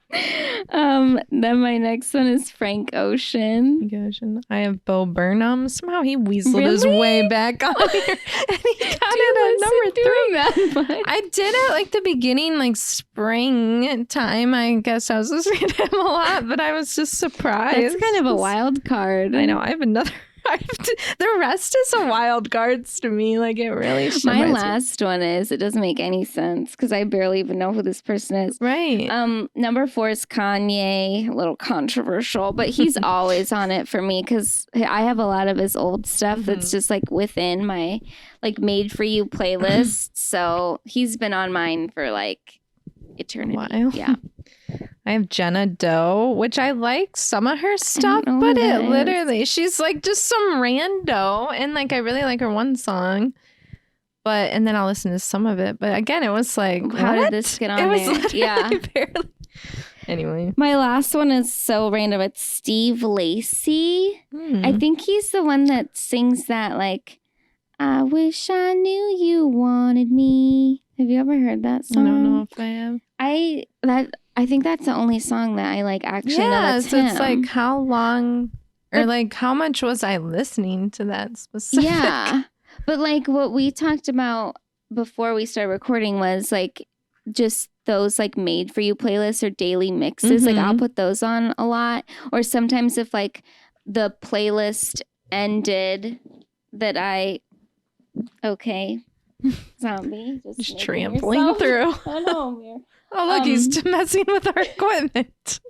Then my next one is Frank Ocean. Gosh, and I have Bo Burnham. Somehow he weaseled his way back on here, and he got it at number 3. I did it like the beginning, like spring time. I guess I was listening to him a lot, but I was just surprised. That's kind of a wild card. I know. I have another. The rest is a wild cards to me. Like it really. My last one is it doesn't make any sense because I barely even know who this person is. Right. Number 4 is Kanye. A little controversial, but he's always on it for me because I have a lot of his old stuff that's just like within my like made for you playlist. So he's been on mine for like eternity. While. Yeah. I have Jenna Doe, which I like some of her stuff, but it literally, she's like just some rando. And like, I really like her one song, and then I'll listen to some of it. But again, it was like, how did this get on there? Yeah. Barely. Anyway. My last one is so random. It's Steve Lacy. I think he's the one that sings that like, I wish I knew you wanted me. Have you ever heard that song? I don't know if I have. I think that's the only song that I like actually know that's him. It's like how long or like how much was I listening to that specific? Yeah. But like what we talked about before we started recording was like just those like made for you playlists or daily mixes. Like I'll put those on a lot. Or sometimes if like the playlist ended that zombie. Just trampling through. Oh no, Amir. Oh, look, he's messing with our equipment.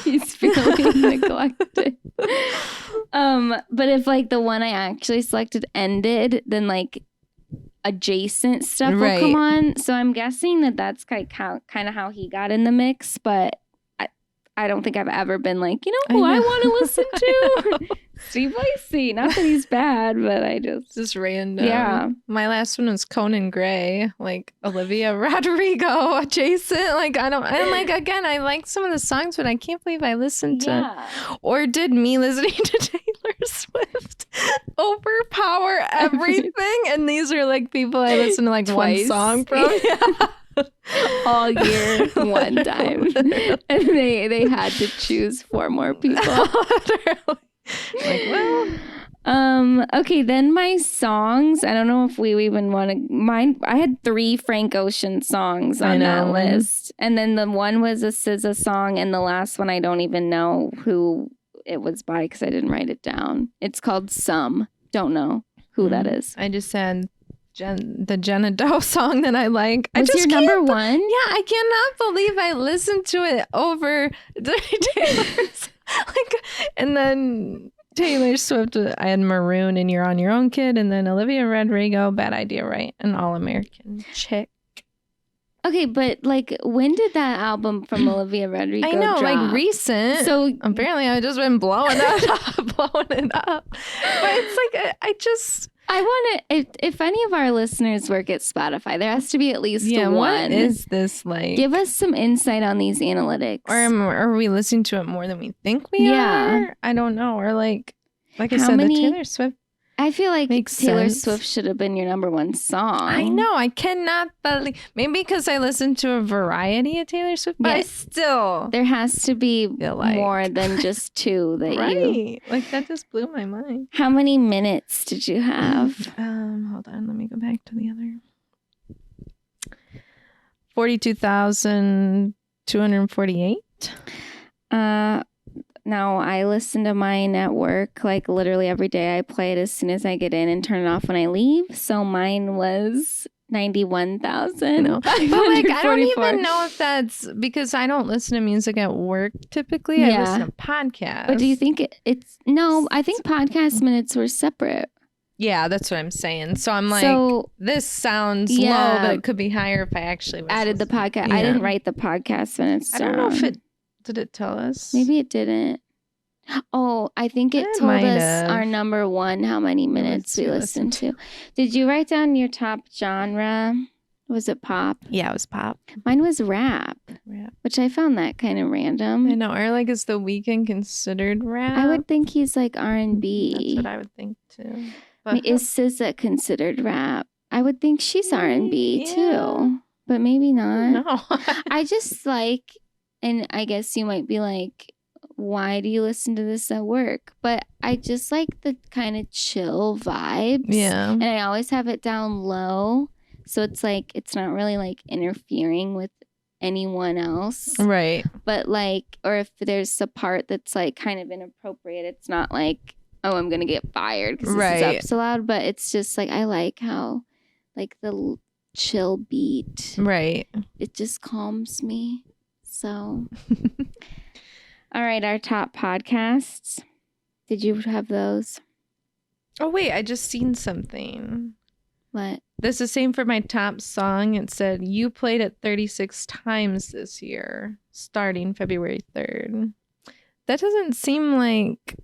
He's feeling neglected. But if like the one I actually selected ended, then like adjacent stuff will come on. So I'm guessing that that's kind of how he got in the mix. But I don't think I've ever been like, you know who I want to listen to? Steve Lacy. Not that he's bad, but I just random. Yeah. My last one was Conan Gray, like Olivia Rodrigo adjacent. Like I like some of the songs, but I can't believe I listened to or did me listening to Taylor Swift overpower everything. And these are like people I listen to like twice. One song from. Yeah. All year, one time. And they had to choose 4 more people. Like, well. Okay, then my songs. I don't know if we even want to. Mine. I had 3 Frank Ocean songs on that list, and then the one was a SZA song, and the last one I don't even know who it was by because I didn't write it down. It's called Some. Don't know who that is. I just said the Jenna Doe song that I like. Was your number 1? Yeah, I cannot believe I listened to it over Taylor's. And then Taylor Swift, I had Maroon and You're on Your Own, Kid, and then Olivia Rodrigo, Bad Idea, Right? An All-American Chick. Okay, but like when did that album from Olivia Rodrigo I know, drop? like recent. So apparently I've just been blowing it up. But it's like, I want to, if any of our listeners work at Spotify, there has to be at least one. What is this like? Give us some insight on these analytics. Or are we listening to it more than we think we are? I don't know. Or like I said, the Taylor Swift. I feel like Taylor Swift should have been your number 1 song. I know. I cannot believe. Maybe because I listened to a variety of Taylor Swift, but I still. There has to be more than just 2 that you. Like that just blew my mind. How many minutes did you have? Hold on. Let me go back to the other. 42,248. Now, I listen to mine at work, like literally every day. I play it as soon as I get in and turn it off when I leave. So mine was 91,000. But like, I don't even know if that's because I don't listen to music at work typically. I listen to podcasts. But do you think it's... No, I think podcast minutes were separate. Yeah, that's what I'm saying. So I'm like, this sounds low, but it could be higher if I actually added the podcast. Yeah. I didn't write the podcast minutes down. I don't know if it... Did it tell us? Maybe it didn't. Oh, I think it told us our number 1, how many minutes we listened to. Did you write down your top genre? Was it pop? Yeah, it was pop. Mine was rap. Which I found that kind of random. I know. Or like, is The Weeknd considered rap? I would think he's like R&B. That's what I would think too. But I mean, is SZA considered rap? I would think she's R&B too. But maybe not. No. I just like... and I guess you might be like, why do you listen to this at work? But I just like the kind of chill vibes. Yeah. And I always have it down low. So it's like, it's not really like interfering with anyone else. Right. But like, or if there's a part that's like kind of inappropriate, it's not like, oh, I'm going to get fired because this is up so loud. But it's just like, I like how like the chill beat. Right. It just calms me. So... All right, our top podcasts. Did you have those? Oh, wait, I just seen something. What? This is same for my top song. It said, you played it 36 times this year, starting February 3rd. That doesn't seem like...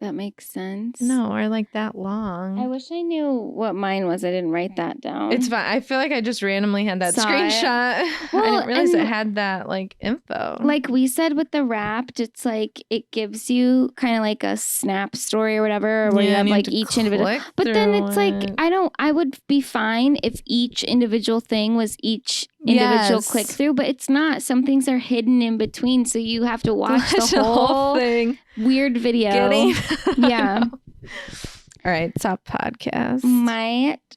That makes sense. No, or like that long. I wish I knew what mine was. I didn't write that down. It's fine. I feel like I just randomly had that screenshot. Well, I didn't realize it had that like info. Like we said with the Wrapped, it's like it gives you kind of like a snap story or whatever, where you have like each individual. But then it's like I would be fine if each individual thing was each individual click through, but it's not. Some things are hidden in between, so you have to watch the whole thing. Weird video. Yeah. All right, top podcast.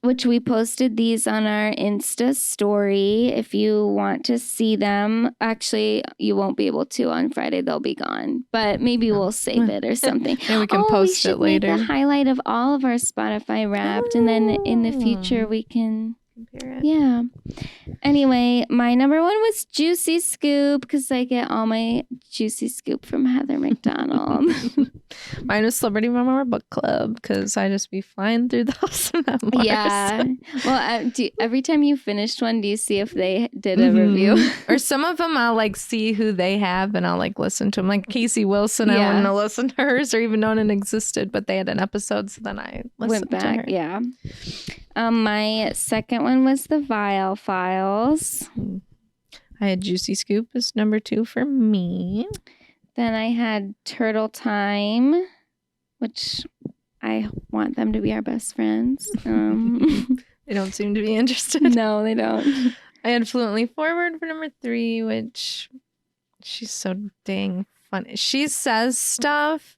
Which we posted these on our Insta story. If you want to see them, actually, you won't be able to on Friday. They'll be gone. But maybe we'll save it or something. And we can post it later. Make a highlight of all of our Spotify Wrapped, and then in the future we can compare it. Yeah. Anyway, my number one was Juicy Scoop because I get all my Juicy Scoop from Heather McDonald. Mine was Celebrity Memoir Book Club because I just be flying through those memoirs. Yeah. Well, every time you finished one, do you see if they did a review? Or some of them I'll like see who they have and I'll like listen to them. Like Casey Wilson, I wouldn't have listened to hers or even known it existed, but they had an episode, so then I listened to her. Yeah. My second one was the Vile Files. I had Juicy Scoop as number 2 for me. Then I had Turtle Time, which I want them to be our best friends. They don't seem to be interested. No, they don't. I had Fluently Forward for number 3, which she's so dang funny. She says stuff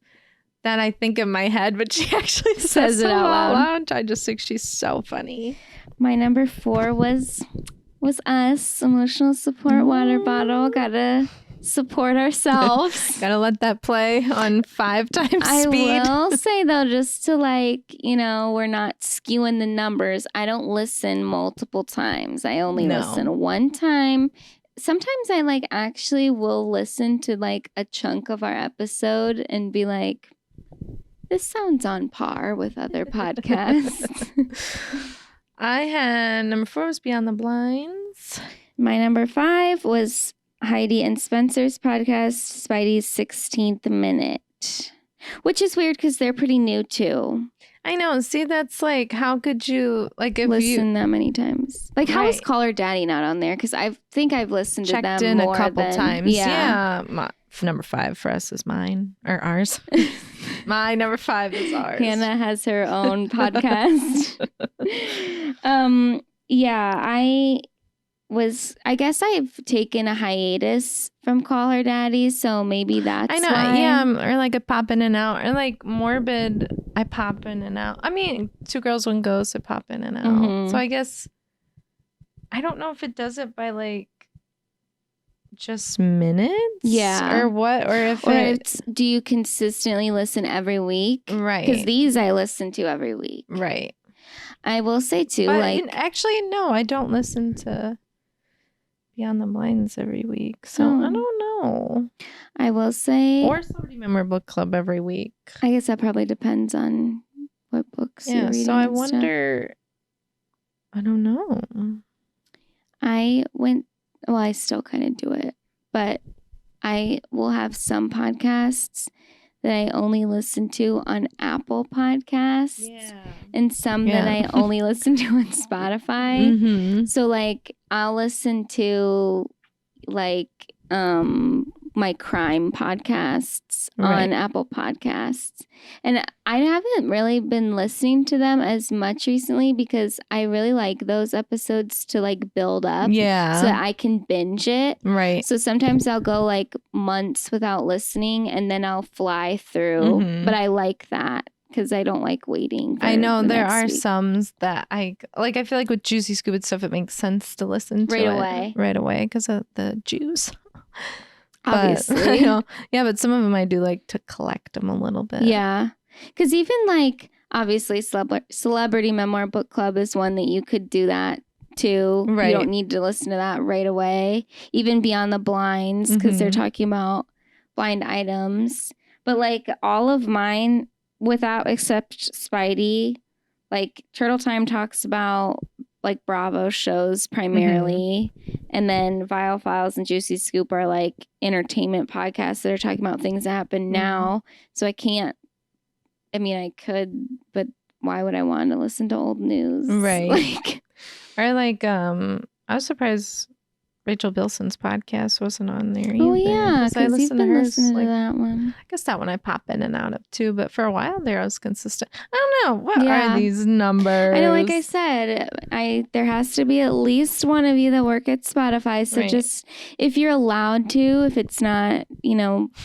that I think in my head, but she actually says it out loud. I just think she's so funny. My number 4 was us, emotional support water bottle. Gotta support ourselves. Gotta let that play on 5 times speed. I will say though, just to we're not skewing the numbers. I don't listen multiple times. I only listen one time. Sometimes I actually will listen to a chunk of our episode and be like, this sounds on par with other podcasts. I had number 4 was Beyond the Blinds. My number 5 was Heidi and Spencer's podcast, Spidey's 16th Minute, which is weird because they're pretty new too. I know. See, that's how could you if listen that many times? How is Call Her Daddy not on there? Because I think I've listened to them checked in more a couple times. Yeah. Number 5 for us is mine or ours. My number 5 is ours. Hannah has her own podcast. I guess I've taken a hiatus from Call Her Daddy, so maybe that's I know, why. yeah, or I pop in and out, or Morbid, I pop in and out. I mean, 2 Girls, 1 Ghost, I pop in and out. Mm-hmm. So I guess, I don't know if it does it by just minutes? Yeah. Or what? Or if it's, do you consistently listen every week? Right. Because these I listen to every week. Right. I will say too, actually, no, I don't listen to Beyond the Blinds every week. So I don't know. I will say. Or Celebrity Memoir Book Club every week. I guess that probably depends on what books you're reading. So I wonder. I don't know. I still kind of do it, but I will have some podcasts that I only listen to on Apple Podcasts and some that I only listen to on Spotify. Mm-hmm. So I'll listen to my my crime podcasts on Apple Podcasts. And I haven't really been listening to them as much recently because I really like those episodes to like build up so that I can binge it. Right. So sometimes I'll go like months without listening and then I'll fly through. But I like that because I don't like waiting. I know there are some that I like. I feel like with Juicy Scoop and stuff, it makes sense to listen to right away because of the juice. Obviously. But, but some of them I do like to collect them a little bit. Yeah. Because even like, obviously, Celebrity Memoir Book Club is one that you could do that too. Right. You don't need to listen to that right away. Even Beyond the Blinds, because they're talking about blind items. But like all of mine, except Spidey, like Turtle Time talks about like Bravo shows primarily. And then Vial Files and Juicy Scoop are like entertainment podcasts that are talking about things that happen now. So I could, but why would I want to listen to old news? Right. Or like, I was surprised Rachel Bilson's podcast wasn't on there either. Oh yeah, because you've been listening to that one. I guess that one I pop in and out of too, but for a while there I was consistent. I don't know. What are these numbers? I know, like I said, there has to be at least one of you that work at Spotify. So just if you're allowed to, if it's not,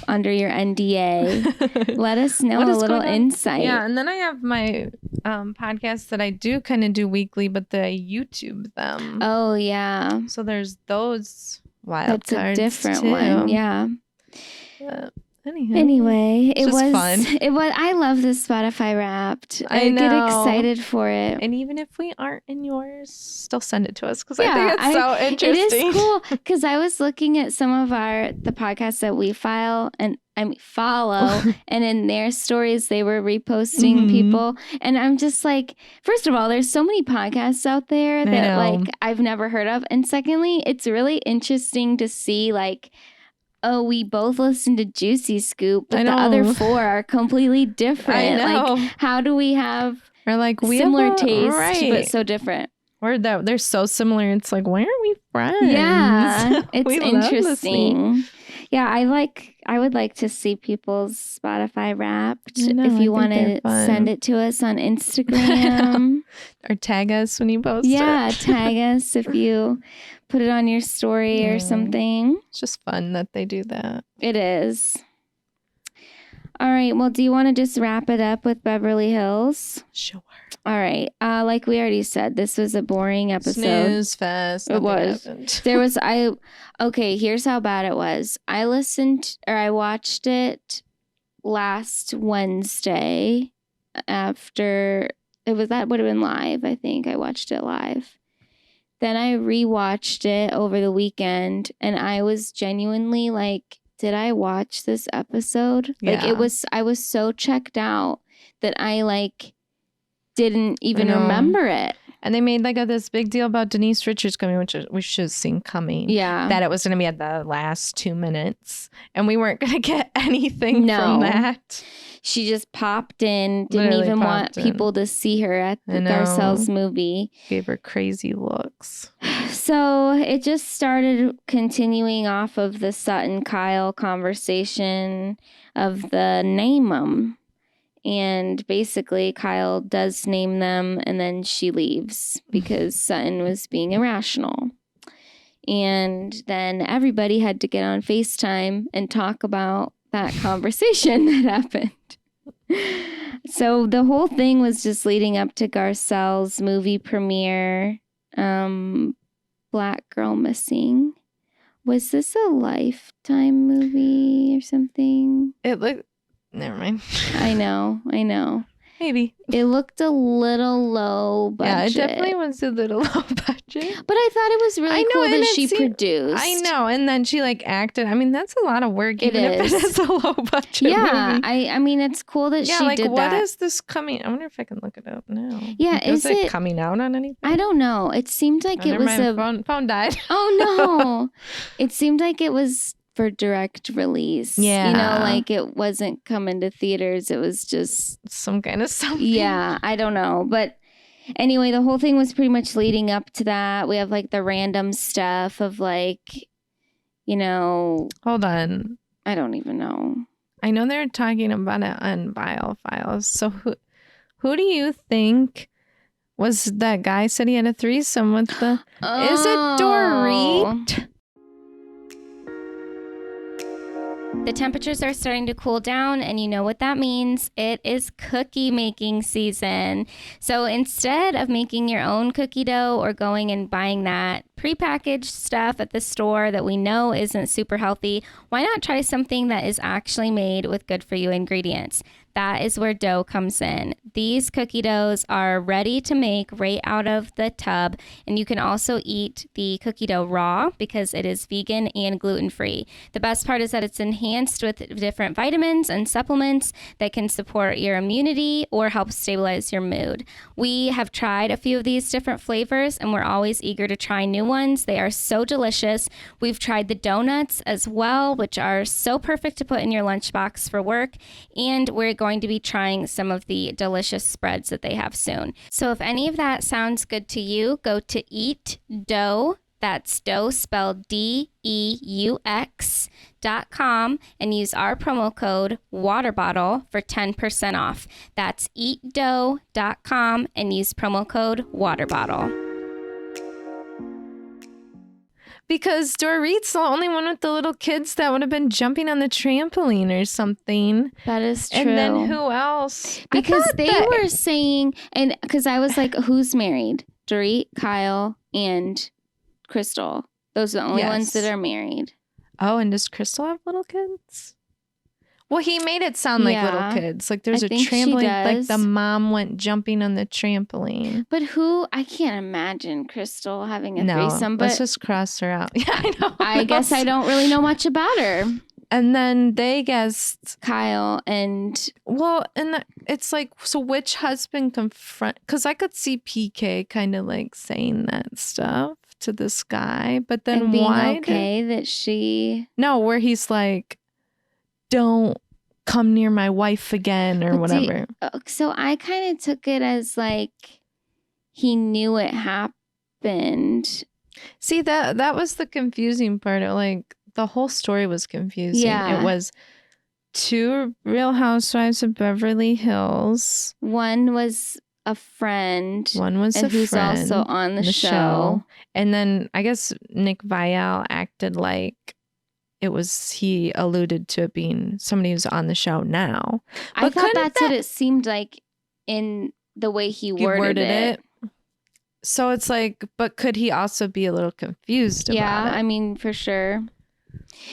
under your NDA, let us know a little insight. Yeah, and then I have my podcasts that I do kind of do weekly, but I YouTube them. Oh yeah. So there's those wild cards. That's a different too. one. Yeah. Anyway, it was fun. It was. I love this Spotify Wrapped. I get excited for it. And even if we aren't in yours, still send it to us because I think it's so interesting. It is cool because I was looking at some of the podcasts that we follow, and in their stories they were reposting people, and I'm just like, first of all, there's so many podcasts out there that like I've never heard of, and secondly, it's really interesting to see like, oh, we both listen to Juicy Scoop, but the other 4 are completely different. I know. Like, how do we have we similar have taste but so different? Or that they're so similar. It's like, why aren't we friends? Yeah, it's interesting. Yeah, I would like to see people's Spotify Wrapped. If you want to send it to us on Instagram. Or tag us when you post it. Yeah, tag us if you put it on your story or something. It's just fun that they do that. It is. All right. Well, do you want to just wrap it up with Beverly Hills? Sure. All right. Like we already said, this was a boring episode. Snooze fest. It was. Okay, here's how bad it was. I watched it last Wednesday after that would have been live. I think I watched it live. Then I rewatched it over the weekend, and I was genuinely like, did I watch this episode? Yeah. Like I was so checked out that I like didn't even remember it. And they made like this big deal about Denise Richards coming, which we should have seen coming. Yeah. That it was going to be at the last 2 minutes. And we weren't going to get anything from that. She just popped in, didn't even want people to see her at the Garcelle's movie. Gave her crazy looks. So it just started continuing off of the Sutton-Kyle conversation of the name 'em. And basically, Kyle does name them, and then she leaves because Sutton was being irrational. And then everybody had to get on FaceTime and talk about that conversation that happened. So the whole thing was just leading up to Garcelle's movie premiere, Black Girl Missing. Was this a Lifetime movie or something? It looked... Never mind. I know. Maybe. It looked a little low budget. Yeah, it definitely was a little low budget. But I thought it was really cool that she produced. I know. And then she like acted. I mean, that's a lot of work even if it is a low budget movie. I mean, it's cool that she did that. What is this coming? I wonder if I can look it up now. Yeah, is it coming out on anything? I don't know. It seemed like it was phone died. Oh no. It seemed like it was for direct release. Yeah. Like it wasn't coming to theaters. It was just some kind of something. Yeah, I don't know. But anyway, the whole thing was pretty much leading up to that. We have like the random stuff of like, Hold on. I don't even know. I know they're talking about it on Bio Files. So who do you think was that guy said he had a threesome with the... Is it Dorit? The temperatures are starting to cool down, and you know what that means. It is cookie making season. So instead of making your own cookie dough or going and buying that prepackaged stuff at the store that we know isn't super healthy, why not try something that is actually made with good for you ingredients? That is where dough comes in. These cookie doughs are ready to make right out of the tub, and you can also eat the cookie dough raw because it is vegan and gluten-free. The best part is that it's enhanced with different vitamins and supplements that can support your immunity or help stabilize your mood. We have tried a few of these different flavors, and we're always eager to try new ones. They are so delicious. We've tried the donuts as well, which are so perfect to put in your lunchbox for work, and we're going to be trying some of the delicious spreads that they have soon. So if any of that sounds good to you, go to Eat Dough. That's dough spelled DEUX.com and use our promo code WATERBOTTLE for 10% off. That's eatdough.com and use promo code WATERBOTTLE. Because Dorit's the only one with the little kids that would have been jumping on the trampoline or something. That is true. And then who else? Because they were saying, and because I was like, who's married? Dorit, Kyle, and Crystal. Those are the only ones that are married. Oh, and does Crystal have little kids? Well, he made it sound like little kids. Like there's a trampoline. Like the mom went jumping on the trampoline. But who? I can't imagine Crystal having a threesome. But let's just cross her out. Yeah, I know. I guess I don't really know much about her. And then they guessed Kyle and... Well, and it's like, so which husband confront... Because I could see PK kind of like saying that stuff to this guy. But then and being why... okay that she... No, where he's like... Don't come near my wife again or whatever. So I kind of took it as like he knew it happened. See, that was the confusing part. Like the whole story was confusing. Yeah. It was 2 Real Housewives of Beverly Hills. One was a friend. One was a who's friend. also on the show. And then I guess Nick Viall acted like he alluded to it being somebody who's on the show now. But I thought that's what it seemed like in the way he worded it. So it's like, but could he also be a little confused about it? Yeah, I mean, for sure.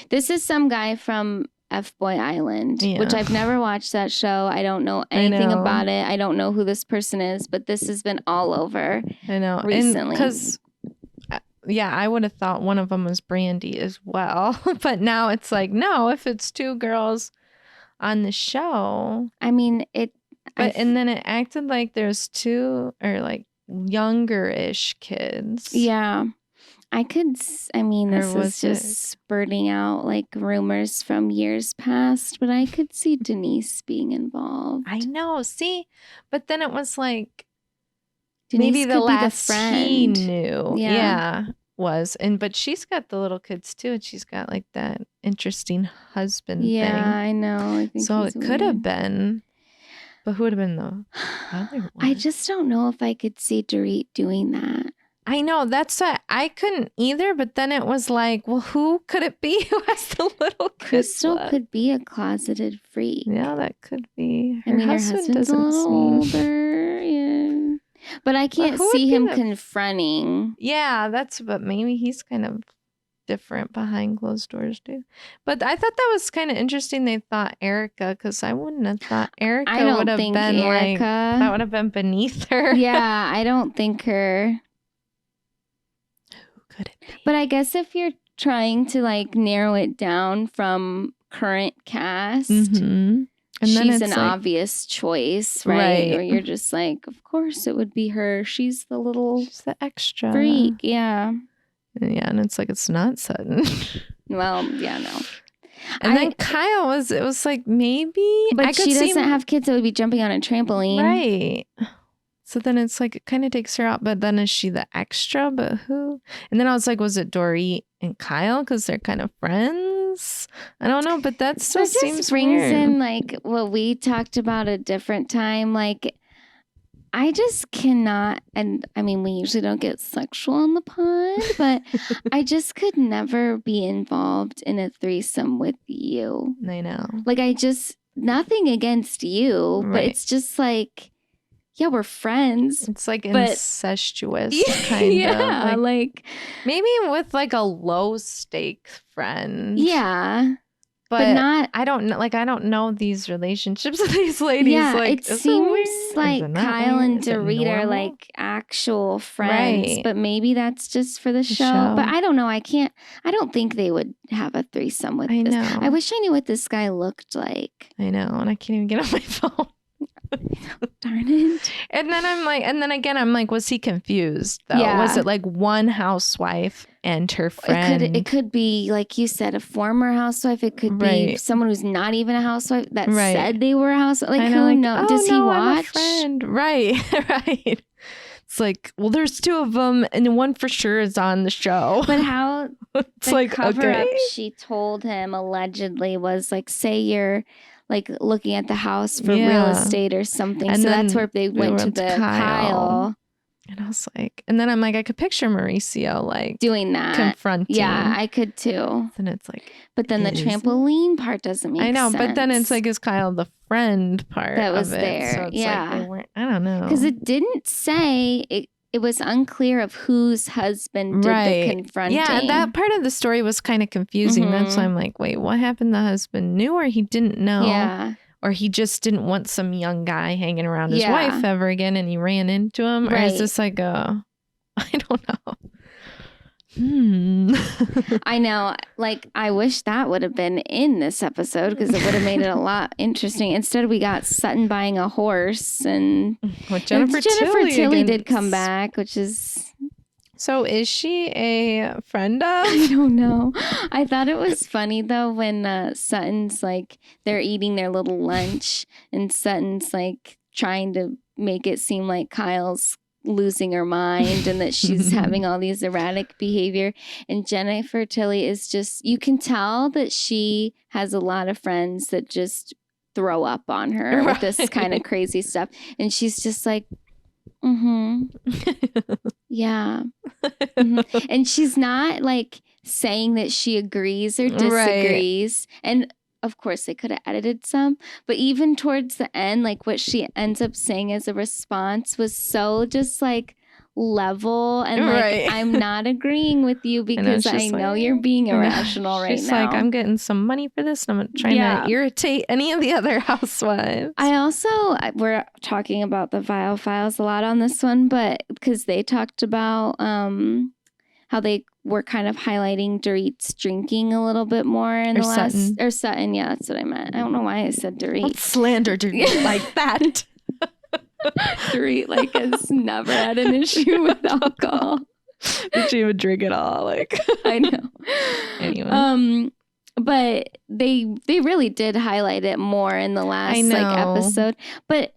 This is some guy from FBoy Island, which I've never watched that show. I don't know anything about it. I don't know who this person is, but this has been all over recently. Because... Yeah, I would have thought one of them was Brandy as well. But now it's like, no, if it's 2 girls on the show. I mean, and then it acted like there's 2 or like younger-ish kids. Yeah. This is just spurting out like rumors from years past, but I could see Denise being involved. I know. See? But then it was like, Denise maybe the could last be the friend. he knew. Yeah. Was. But she's got the little kids too, and she's got like that interesting husband thing. Yeah, I know. I think so it could have been. But who would have been the other one? I just don't know if I could see Dorit doing that. I know. That's what I couldn't either. But then it was like, well, who could it be who has the little kids? Crystal could be a closeted freak. Yeah, that could be. Her husband's a little older. Yeah. But I can't see him confronting. Yeah, but maybe he's kind of different behind closed doors too. But I thought that was kind of interesting. They thought Erica, because I wouldn't have thought Erica would have been like, that would have been beneath her. Yeah, I don't think her. Who could it be? But I guess if you're trying to like narrow it down from current cast, and she's an obvious choice, right? Or you're just like, of course it would be her. She's the extra freak. Yeah. Yeah, and it's like, it's not Sutton. Well, yeah, no. And then Kyle it was like, maybe. But she doesn't have kids that would be jumping on a trampoline. Right. So then it's like, it kind of takes her out. But then is she the extra? But who? And then I was like, was it Dorit and Kyle? Because they're kind of friends. guess. I don't know, but that still That just seems brings weird. in like what we talked about a different time. Like, I just cannot, and I mean, we usually don't get sexual on the pod, but I just could never be involved in a threesome with you. I know. Like, nothing against you, but Right. it's just like, yeah, we're friends. It's like but- incestuous kind Yeah, of. like Maybe with like a low stake friend. yeah. But not. I don't know. Like, I don't know these relationships with these ladies. Yeah, like, it seems like Kyle and Dorit are like actual friends, Right. but maybe that's just for the show. But I don't know. I don't think they would have a threesome with I this. know. I wish I knew what this guy looked like. I know, and I can't even get on my phone. Darn it. And then again, I'm like, was he confused though? Yeah. Was it like one housewife and her friend? It could be, like you said, a former housewife. It could be Right. someone who's not even a housewife that Right. said they were a housewife. Like, I know, who like, knows? oh, Does he no, I'm a watch? friend. Right, right. It's like, well, there's two of them, and one for sure is on the show. But how it's the like, cover okay. up she told him allegedly was like, say you're like looking at the house for real Yeah. estate or something. And so then that's where they went to went to the Kyle. Kyle And I was like, and then I'm like, I could picture Mauricio like doing that. confronting. Yeah, I could too. Then it's like, But then the Is it? trampoline part doesn't make sense. I know, but then it's like, is Kyle the friend part That was of it? there, So it's yeah. like, they weren't, I don't know. because it didn't say it was unclear of whose husband did Right. the confronting. Yeah, that part of the story was kind of confusing. That's why I'm like, wait, what happened? The husband knew or he didn't know? Yeah. Or he just didn't want some young guy hanging around his Yeah. wife ever again and he ran into him? Or is Right. this like a, I don't know. I know. Like, I wish that would have been in this episode because it would have made it a lot interesting. Instead, we got Sutton buying a horse, and What Jennifer Tilly did against- come back, which is, So is she a friend of? I don't know. I thought it was funny though when Sutton's like, they're eating their little lunch, and Sutton's like trying to make it seem like Kyle's losing her mind and that she's having all these erratic behavior, and Jennifer Tilly is just, you can tell that she has a lot of friends that just throw up on her with this kind of crazy stuff, and she's just like, yeah. And she's not like saying that she agrees or disagrees. And of course, they could have edited some, but even towards the end, like what she ends up saying as a response was so just like level and like, Right. I'm not agreeing with you because I know you're being irrational right She's now. like, I'm getting some money for this. And I'm trying to irritate any of the other housewives. We're talking about the Vile Files a lot on this one, but because they talked about how they were kind of highlighting Dorit's drinking a little bit more in the last, Sutton. or Sutton, yeah, that's what I meant. I don't know why I said Dorit. Don't slander Dorit like that. Dorit like has never had an issue with alcohol. Did she even drink at all? Like, I know. Anyway. But they really did highlight it more in the last like episode. But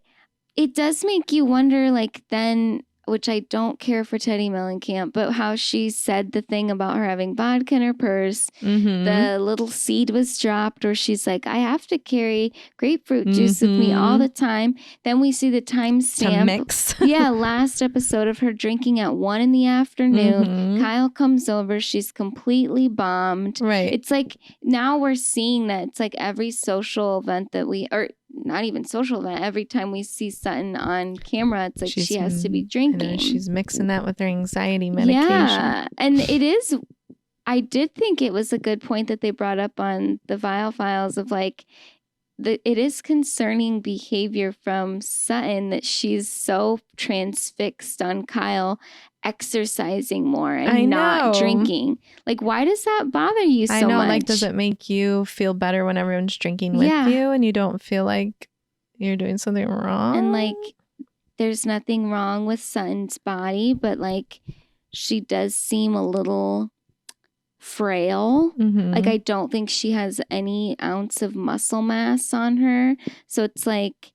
it does make you wonder, like, then, which I don't care for Teddy Mellencamp, but how she said the thing about her having vodka in her purse. The little seed was dropped where she's like, I have to carry grapefruit juice with me all the time. Then we see the timestamp. To mix. Yeah, last episode of her drinking at 1 PM. Kyle comes over. She's completely bombed. Right. It's like now we're seeing that it's like every social event that or not even social event, every time we see Sutton on camera, it's like she has to be drinking. She's mixing that with her anxiety medication. Yeah, and it is, I did think it was a good point that they brought up on the Vile Files of like, it is concerning behavior from Sutton that she's so transfixed on Kyle exercising more and not drinking. Like, why does that bother you so much? I know, like, does it make you feel better when everyone's drinking with you and you don't feel like you're doing something wrong? And like, there's nothing wrong with Sutton's body, but like, she does seem a little frail. Like, I don't think she has any ounce of muscle mass on her. So it's like,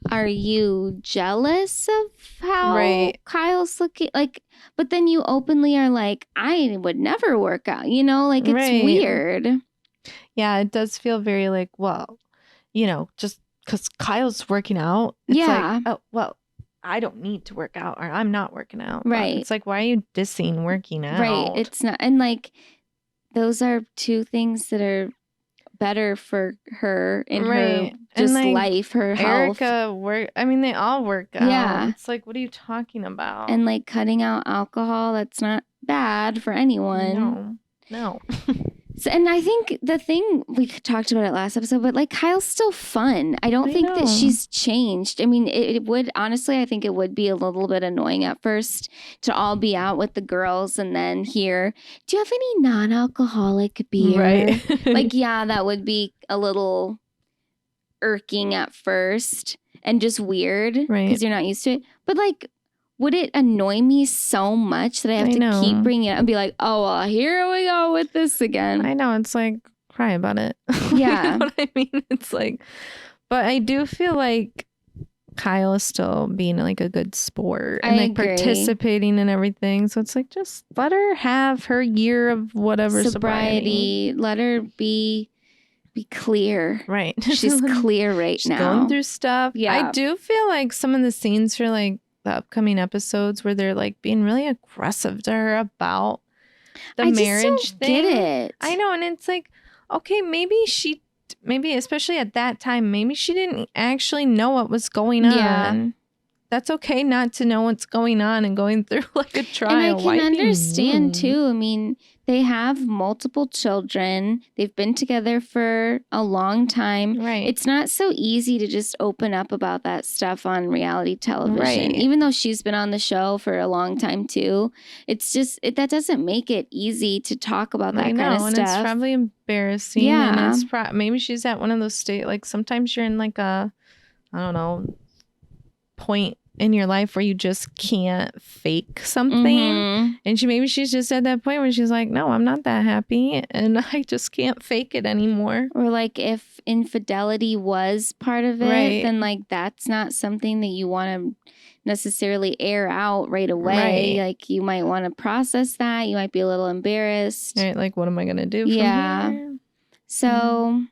are you jealous of how Kyle's looking? Like, but then you openly are like, I would never work out, you know? Like, it's weird. Yeah, it does feel very like, well, just because Kyle's working out. It's Yeah. like, oh, well, I don't need to work out, or I'm not working out. Right. But it's like, why are you dissing working out? Right. It's not. And like, those are two things that are better for her in her just like, life, her health. Erica they all work out. Yeah. It's like, what are you talking about? And like cutting out alcohol, that's not bad for anyone. No. So, and I think the thing, we talked about it last episode, but like Kyle's still fun. I don't think that she's changed. I mean, it would, honestly, I think it would be a little bit annoying at first to all be out with the girls and then hear, do you have any non-alcoholic beer? Right. Like, yeah, that would be a little irking at first and just weird because you're not used to it. But like, would it annoy me so much that I have to keep bringing it up and be like, oh, well, here we go with this again? I know. It's like, cry about it. Yeah. You know what I mean? It's like, but I do feel like Kyle is still being like a good sport and like participating in everything. So it's like, just let her have her year of whatever sobriety. Let her be clear. Right. She's clear right now. She's going through stuff. Yeah. I do feel like some of the scenes for like the upcoming episodes where they're like being really aggressive to her about the marriage thing. Get it. I know. And it's like, okay, maybe especially at that time, maybe she didn't actually know what was going on. Yeah. That's okay not to know what's going on and going through like a trial. And I can understand too. I mean, they have multiple children. They've been together for a long time. Right. It's not so easy to just open up about that stuff on reality television. Right. Even though she's been on the show for a long time too. It's just, that doesn't make it easy to talk about that kind of stuff. And it's probably embarrassing. Yeah. And it's maybe she's at one of those like sometimes you're in like a, I don't know, point in your life where you just can't fake something. Mm-hmm. And she's just at that point where she's like, no, I'm not that happy and I just can't fake it anymore. Or like if infidelity was part of it, then like that's not something that you want to necessarily air out right away. Right. Like you might want to process that. You might be a little embarrassed. Right, like what am I going to do from here? So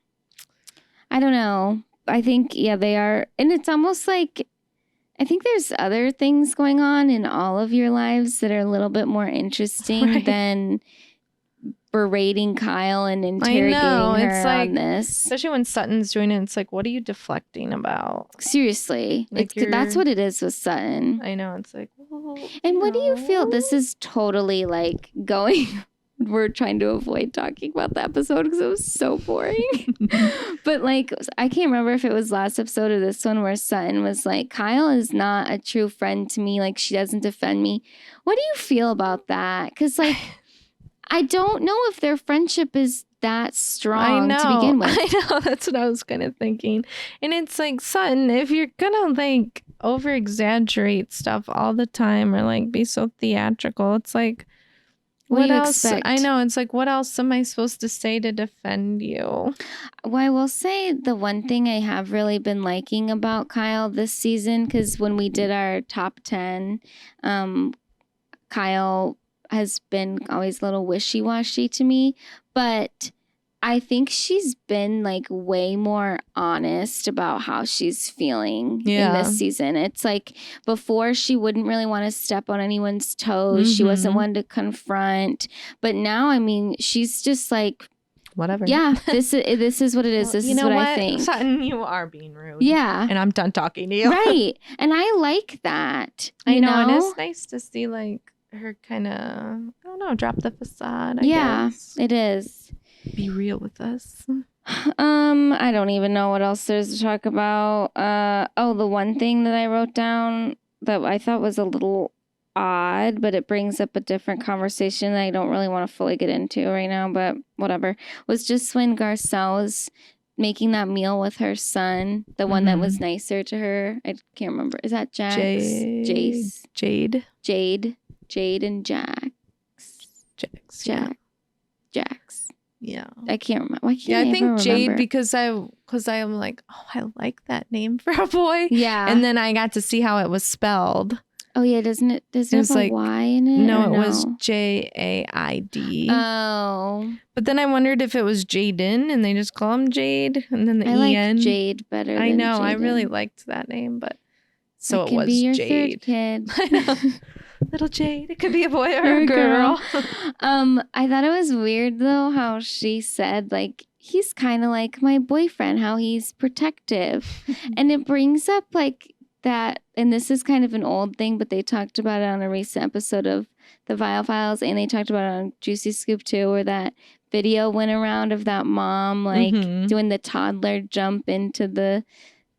I don't know. I think, they are. And it's almost like, I think there's other things going on in all of your lives that are a little bit more interesting than berating Kyle and interrogating her on this. Especially when Sutton's doing it, it's like, what are you deflecting about? Seriously. Like that's what it is with Sutton. I know. It's like, well, and what do you feel? This is totally like going... We're trying to avoid talking about the episode because it was so boring. But like, I can't remember if it was last episode or this one where Sutton was like, Kyle is not a true friend to me. Like, she doesn't defend me. What do you feel about that? Because like, I don't know if their friendship is that strong to begin with. I know. That's what I was kind of thinking. And it's like, Sutton, if you're going to like over exaggerate stuff all the time or like be so theatrical, it's like, what else? Expect? I know. It's like, what else am I supposed to say to defend you? Well, I will say the one thing I have really been liking about Kyle this season, because when we did our top 10, Kyle has been always a little wishy-washy to me, but I think she's been like way more honest about how she's feeling in this season. It's like before she wouldn't really want to step on anyone's toes. Mm-hmm. She wasn't one to confront. But now, I mean, she's just like, whatever. Yeah, this is what it is. This is what I think. Sutton, you are being rude. Yeah. And I'm done talking to you. Right. And I like that. I know. And it's nice to see like her kind of, I don't know, drop the facade, I guess. It is. Be real with us. I don't even know what else there's to talk about. The one thing that I wrote down that I thought was a little odd, but it brings up a different conversation that I don't really want to fully get into right now, but whatever, was just when Garcelle was making that meal with her son, the one that was nicer to her. I can't remember. Is that Jax? Jace? Jade and Jax. Jax. Yeah. I can't remember. Why can't I think Jade because I'm like, oh, I like that name for a boy. Yeah. And then I got to see how it was spelled. Oh yeah, does it have a Y in it? No, it was Jaid. Oh. But then I wondered if it was Jaden and they just call him Jade and then the I EN. like Jade better I than know. Jaden. I really liked that name, but so it can was be your Jade. Third kid. I know. Little Jade. It could be a boy or a girl. I thought it was weird though how she said like he's kind of like my boyfriend, how he's protective. And it brings up like that, and this is kind of an old thing, but they talked about it on a recent episode of the Viall Files, and they talked about it on Juicy Scoop too, where that video went around of that mom like doing the toddler jump into the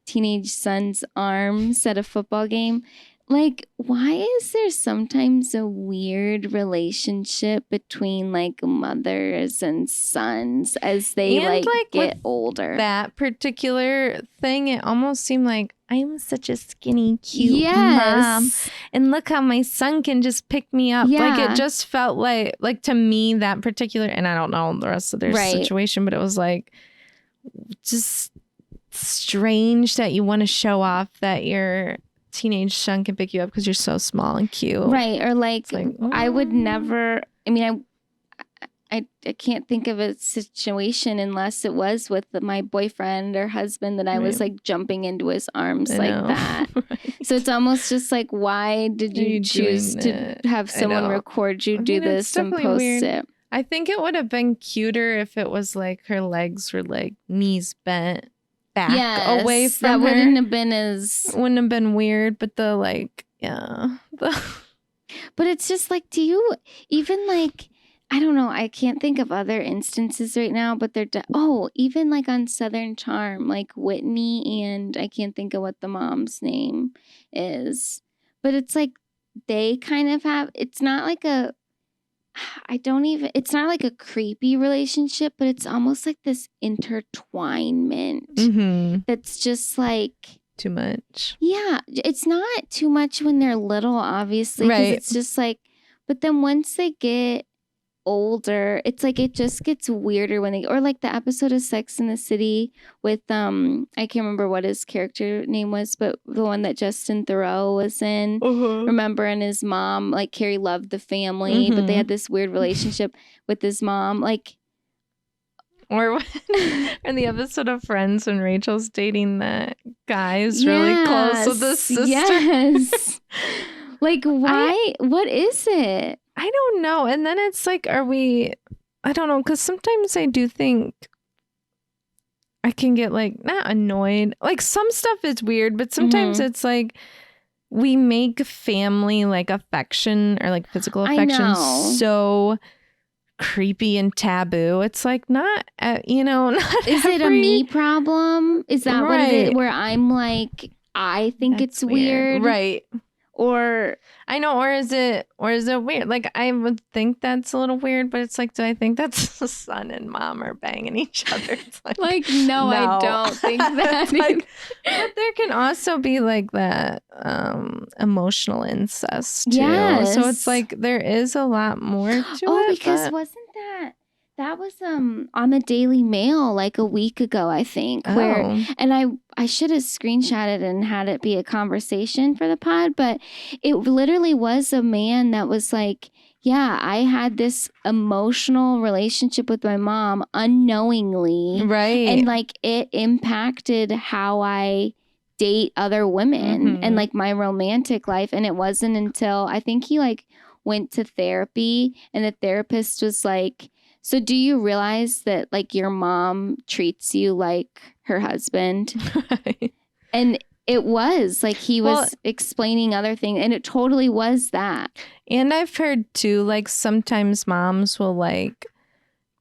teenage son's arms at a football game. Like, why is there sometimes a weird relationship between like mothers and sons as they like get older? That particular thing, it almost seemed like I'm such a skinny, cute mom. And look how my son can just pick me up. Yeah. Like, it just felt like to me, that particular, and I don't know the rest of their situation, but it was like just strange that you want to show off that your teenage son can pick you up because you're so small and cute. Right. Or like I would never, I mean, I can't think of a situation unless it was with my boyfriend or husband that I was like jumping into his arms like that. Right. So it's almost just like, why did you choose to have someone record you do this and post it? I think it would have been cuter if it was like her legs were like knees bent back away from that her. Wouldn't have been weird, but the like, yeah. But it's just like, do you even like, I don't know, I can't think of other instances right now, but they're, even like on Southern Charm, like Whitney and I can't think of what the mom's name is, but it's like, they kind of have, it's not like a, it's not like a creepy relationship, but it's almost like this intertwinement that's just like too much. Yeah, it's not too much when they're little, obviously, because it's just like, but then once they get older, it's like it just gets weirder when they, or like the episode of Sex in the City with I can't remember what his character name was, but the one that Justin Theroux was in, remember, and his mom, like Carrie loved the family, but they had this weird relationship with his mom, like, or in the episode of Friends when Rachel's dating that guy who's really close with his sister. Yes. Like, why? What is it? I don't know. And then it's like, I don't know, because sometimes I do think I can get like, not annoyed. Like some stuff is weird, but sometimes it's like we make family like affection or like physical affection so creepy and taboo. It's like not, not is it a me problem? Is that what it is? Where I'm like, I think that's it's weird. Right. Or I know, or is it weird? Like I would think that's a little weird, but it's like, do I think that's the son and mom are banging each other? It's like, no, I don't think that. Like, but there can also be like that emotional incest too. Yes. So it's like there is a lot more to it. Oh, because wasn't that was on the Daily Mail like a week ago, I think, where, and I should have screenshotted and had it be a conversation for the pod, but it literally was a man that was like, yeah, I had this emotional relationship with my mom unknowingly. Right. And like it impacted how I date other women and like my romantic life. And it wasn't until I think he like went to therapy and the therapist was like, so do you realize that like your mom treats you like her husband? Right. And it was like he was explaining other things, and it totally was that. And I've heard too, like sometimes moms will like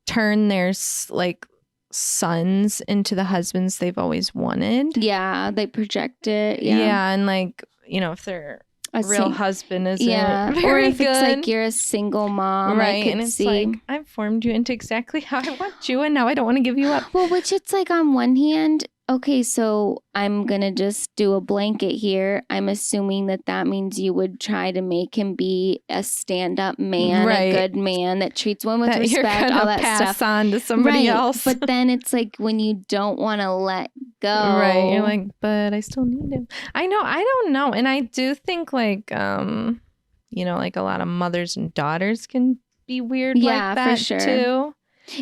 turn their like sons into the husbands they've always wanted. Yeah, they project it. Yeah, and like, if they're a real husband isn't very or if good. It's like you're a single mom, right? And it's like, I've formed you into exactly how I want you, and now I don't want to give you up. Well, which it's like on one hand, okay, so I'm gonna just do a blanket here. I'm assuming that means you would try to make him be a stand-up man, a good man that treats women with respect, all that pass stuff on to somebody else. But then it's like when you don't want to let go. Right. You're like, but I still need him. I know. I don't know. And I do think like, like a lot of mothers and daughters can be weird like that for sure. too.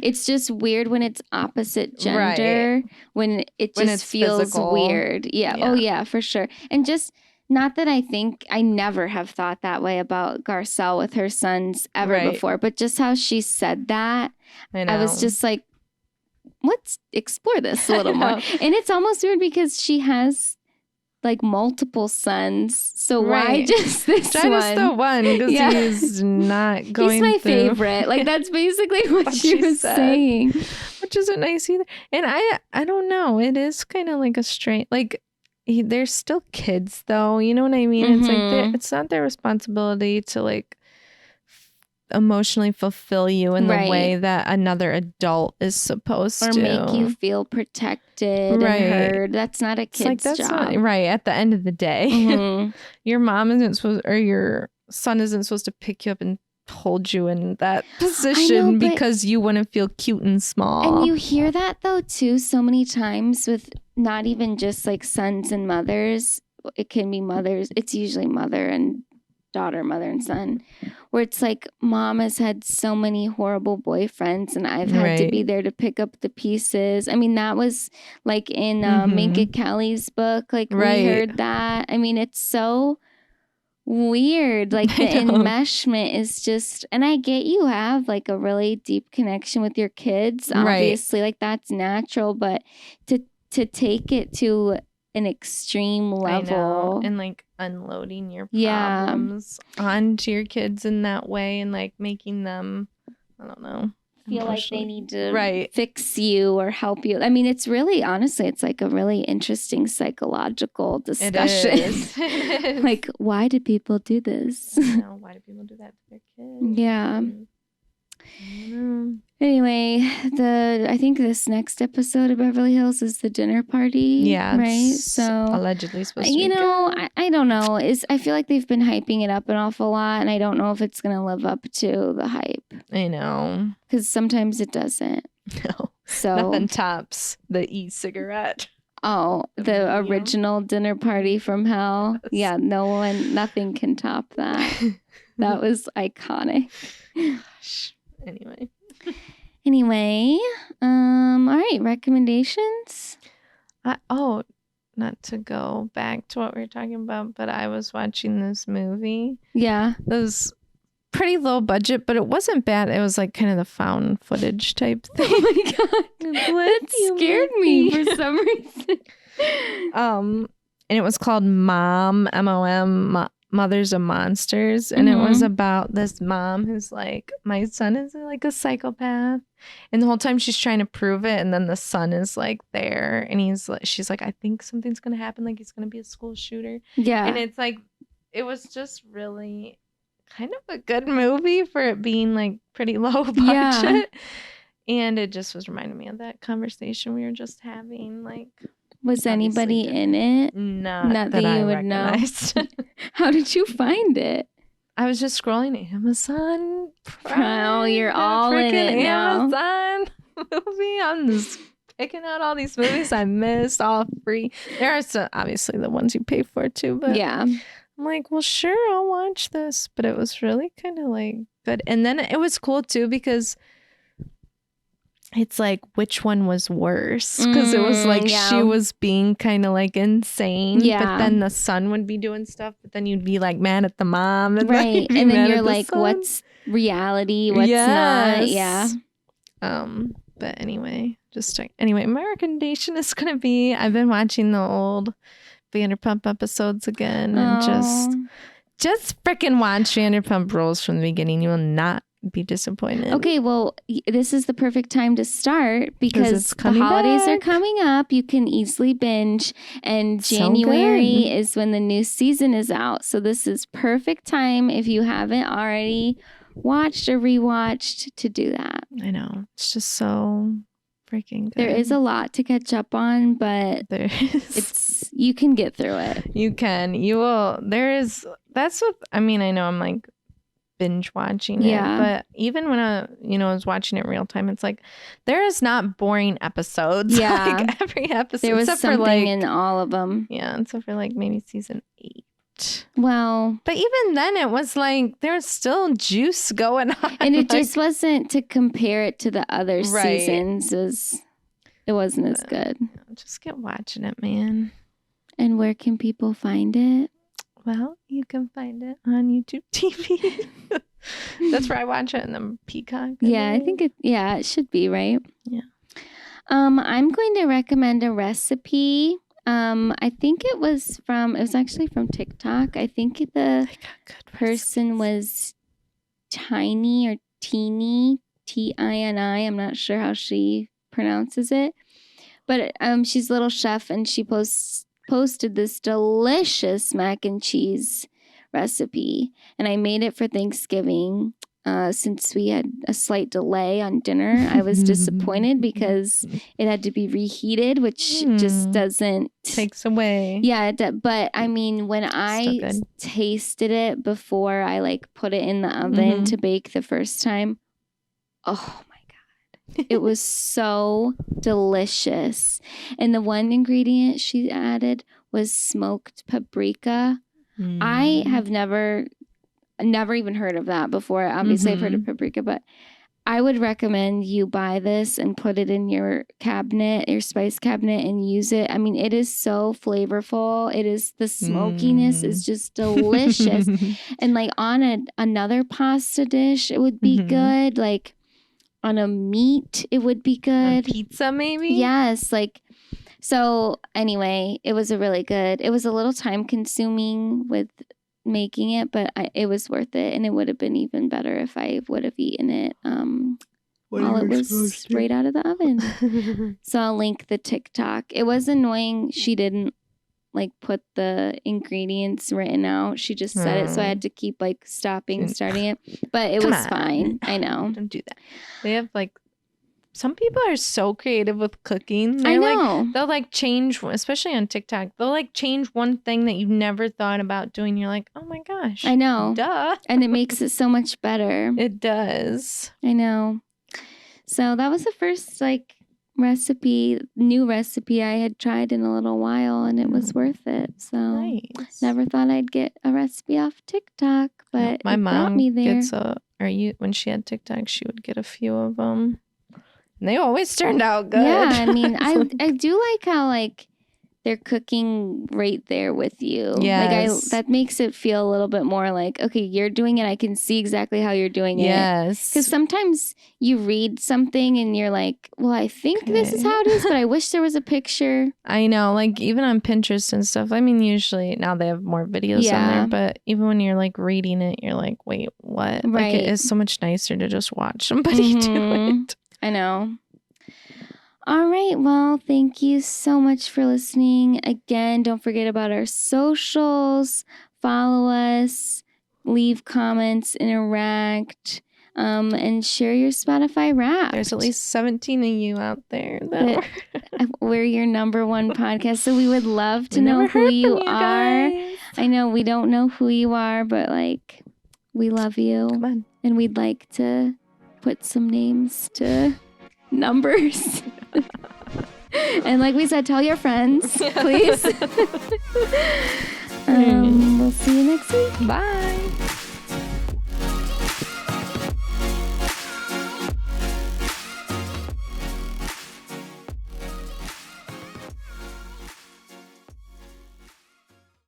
It's just weird when it's opposite gender, when it just feels physical. Weird. Yeah. Oh, yeah, for sure. And just not that I never have thought that way about Garcelle with her sons ever before, but just how she said that, I was just like, let's explore this a little more. And it's almost weird because she has like multiple sons, so why just this one? Just the one, because he's not going. He's my favorite. Like that's basically what she was saying, which isn't nice either. And I don't know. It is kind of like a strange. Like they're still kids, though. You know what I mean? Mm-hmm. It's like it's not their responsibility to like emotionally fulfill you in the way that another adult is supposed to, or make you feel protected and heard. That's not a kid's job. Not, at the end of the day, your mom isn't supposed, or your son isn't supposed to pick you up and hold you in that position because you want to feel cute and small. And you hear that though too so many times with not even just like sons and mothers. It can be mothers. It's usually mother and daughter, mother and son, where it's like mom has had so many horrible boyfriends and I've had to be there to pick up the pieces. I mean, that was like in Minka Kelly's book, like we heard that. I mean, it's so weird. Like the enmeshment is just, and I get you have like a really deep connection with your kids, obviously, like that's natural, but to take it to an extreme level and like unloading your problems onto your kids in that way and like making them, I don't know, feel like they need to fix you or help you. I mean, it's really, honestly, it's like a really interesting psychological discussion. It is. Like, why do people do this? Why do people do that to their kids? Yeah. Anyway, I think this next episode of Beverly Hills is the dinner party. Yeah, right. So allegedly supposed to be. I don't know. I feel like they've been hyping it up an awful lot, and I don't know if it's gonna live up to the hype. I know, because sometimes it doesn't. No, so nothing tops the e-cigarette. Oh, the original dinner party from hell. Yes. Yeah, nothing can top that. That was iconic. Gosh. Anyway, all right, recommendations. Not to go back to what we were talking about, but I was watching this movie. Yeah. It was pretty low budget, but it wasn't bad. It was like kind of the found footage type thing. Oh my god. That scared me for some reason. And it was called Mom, M-O-M, Mothers of Monsters, and it was about this mom who's like, my son is like a psychopath, and the whole time she's trying to prove it, and then the son is like there, and she's like, I think something's gonna happen, like he's gonna be a school shooter. Yeah. And it's like, it was just really kind of a good movie for it being like pretty low budget. And it just was reminding me of that conversation we were just having, like, was anybody in it? Not that you would recognized. Know. How did you find it? I was just scrolling Amazon Prime. Oh, you're all in it now. Amazon movie. I'm just picking out all these movies I missed, all free. There are some, obviously the ones you pay for too, but yeah. I'm like, well, sure, I'll watch this. But it was really kind of like good. And then it was cool too because it's like, which one was worse? Because it was like she was being kind of like insane. Yeah. But then the son would be doing stuff. But then you'd be like mad at the mom. And right. And then you're like, what's reality? What's not? Yeah. But anyway, my recommendation is going to be, I've been watching the old Vanderpump episodes again. And just freaking watch Vanderpump Rules from the beginning. You will not be disappointed. Okay, well, this is the perfect time to start because the holidays are coming up. You can easily binge, and January is when the new season is out. So this is perfect time if you haven't already watched or rewatched to do that. I know. It's just so freaking good. There is a lot to catch up on, but you can get through it. You can. You will. That's what, I mean, I know I'm like binge watching it. But even when I was watching it real time, it's like there is not boring episodes. Yeah. Like every episode. There was except something for like, in all of them. Yeah, except for like maybe season 8. Well, but even then it was like there was still juice going on. And it just wasn't to compare it to the other seasons. It wasn't as good. Just get watching it, man. And where can people find it? Well, you can find it on YouTube TV. That's where I watch it, in the Peacock. I think it should be, right? Yeah. I'm going to recommend a recipe. I think it was actually from TikTok. I think the person was Tiny or Teeny, Tini. I'm not sure how she pronounces it. But she's a little chef, and she posted this delicious mac and cheese recipe. And I made it for Thanksgiving. Since we had a slight delay on dinner, I was disappointed because it had to be reheated, which just doesn't... Takes away. Yeah, but I mean, when I tasted it before I like put it in the oven to bake the first time, oh my God. It was so delicious. And the one ingredient she added was smoked paprika. I have never even heard of that before. Obviously, I've heard of paprika, but I would recommend you buy this and put it in your cabinet, your spice cabinet, and use it. I mean, it is so flavorful. The smokiness is just delicious. And like on another pasta dish, it would be good. Like on a meat, it would be good. On pizza, maybe? Yes. So anyway, it was it was a little time consuming with making it, but it was worth it, and it would have been even better if I would have eaten it while it was straight out of the oven. So I'll link the TikTok. It was annoying she didn't like put the ingredients written out. She just said it, so I had to keep like stopping and starting it, but it was fine. I know. Don't do that. They have like some people are so creative with cooking. I know. Like, they'll like change, especially on TikTok, they'll like change one thing that you've never thought about doing. You're like, oh my gosh. I know. Duh. And it makes it so much better. It does. I know. So that was the first new recipe I had tried in a little while, and it was worth it. So nice. Never thought I'd get a recipe off TikTok, but my mom brought me there. When she had TikTok, she would get a few of them. And they always turned out good. Yeah, I mean, I do like how they're cooking right there with you. Yes. That makes it feel a little bit more like, okay, you're doing it. I can see exactly how you're doing it. Yes. Because sometimes you read something and you're like, well, I think this is how it is, but I wish there was a picture. I know, like even on Pinterest and stuff. I mean, usually now they have more videos on there, but even when you're like reading it, you're like, wait, what? Right. Like it is so much nicer to just watch somebody do it. I know. All right. Well, thank you so much for listening. Again, don't forget about our socials. Follow us, leave comments, interact, and share your Spotify Wrapped. There's at least 17 of you out there. We're your number one podcast, so we would love to know who you are. Guys. I know we don't know who you are, but like we love you. Come on. And we'd like to put some names to numbers. And like we said, tell your friends, please. We'll see you next week. Bye.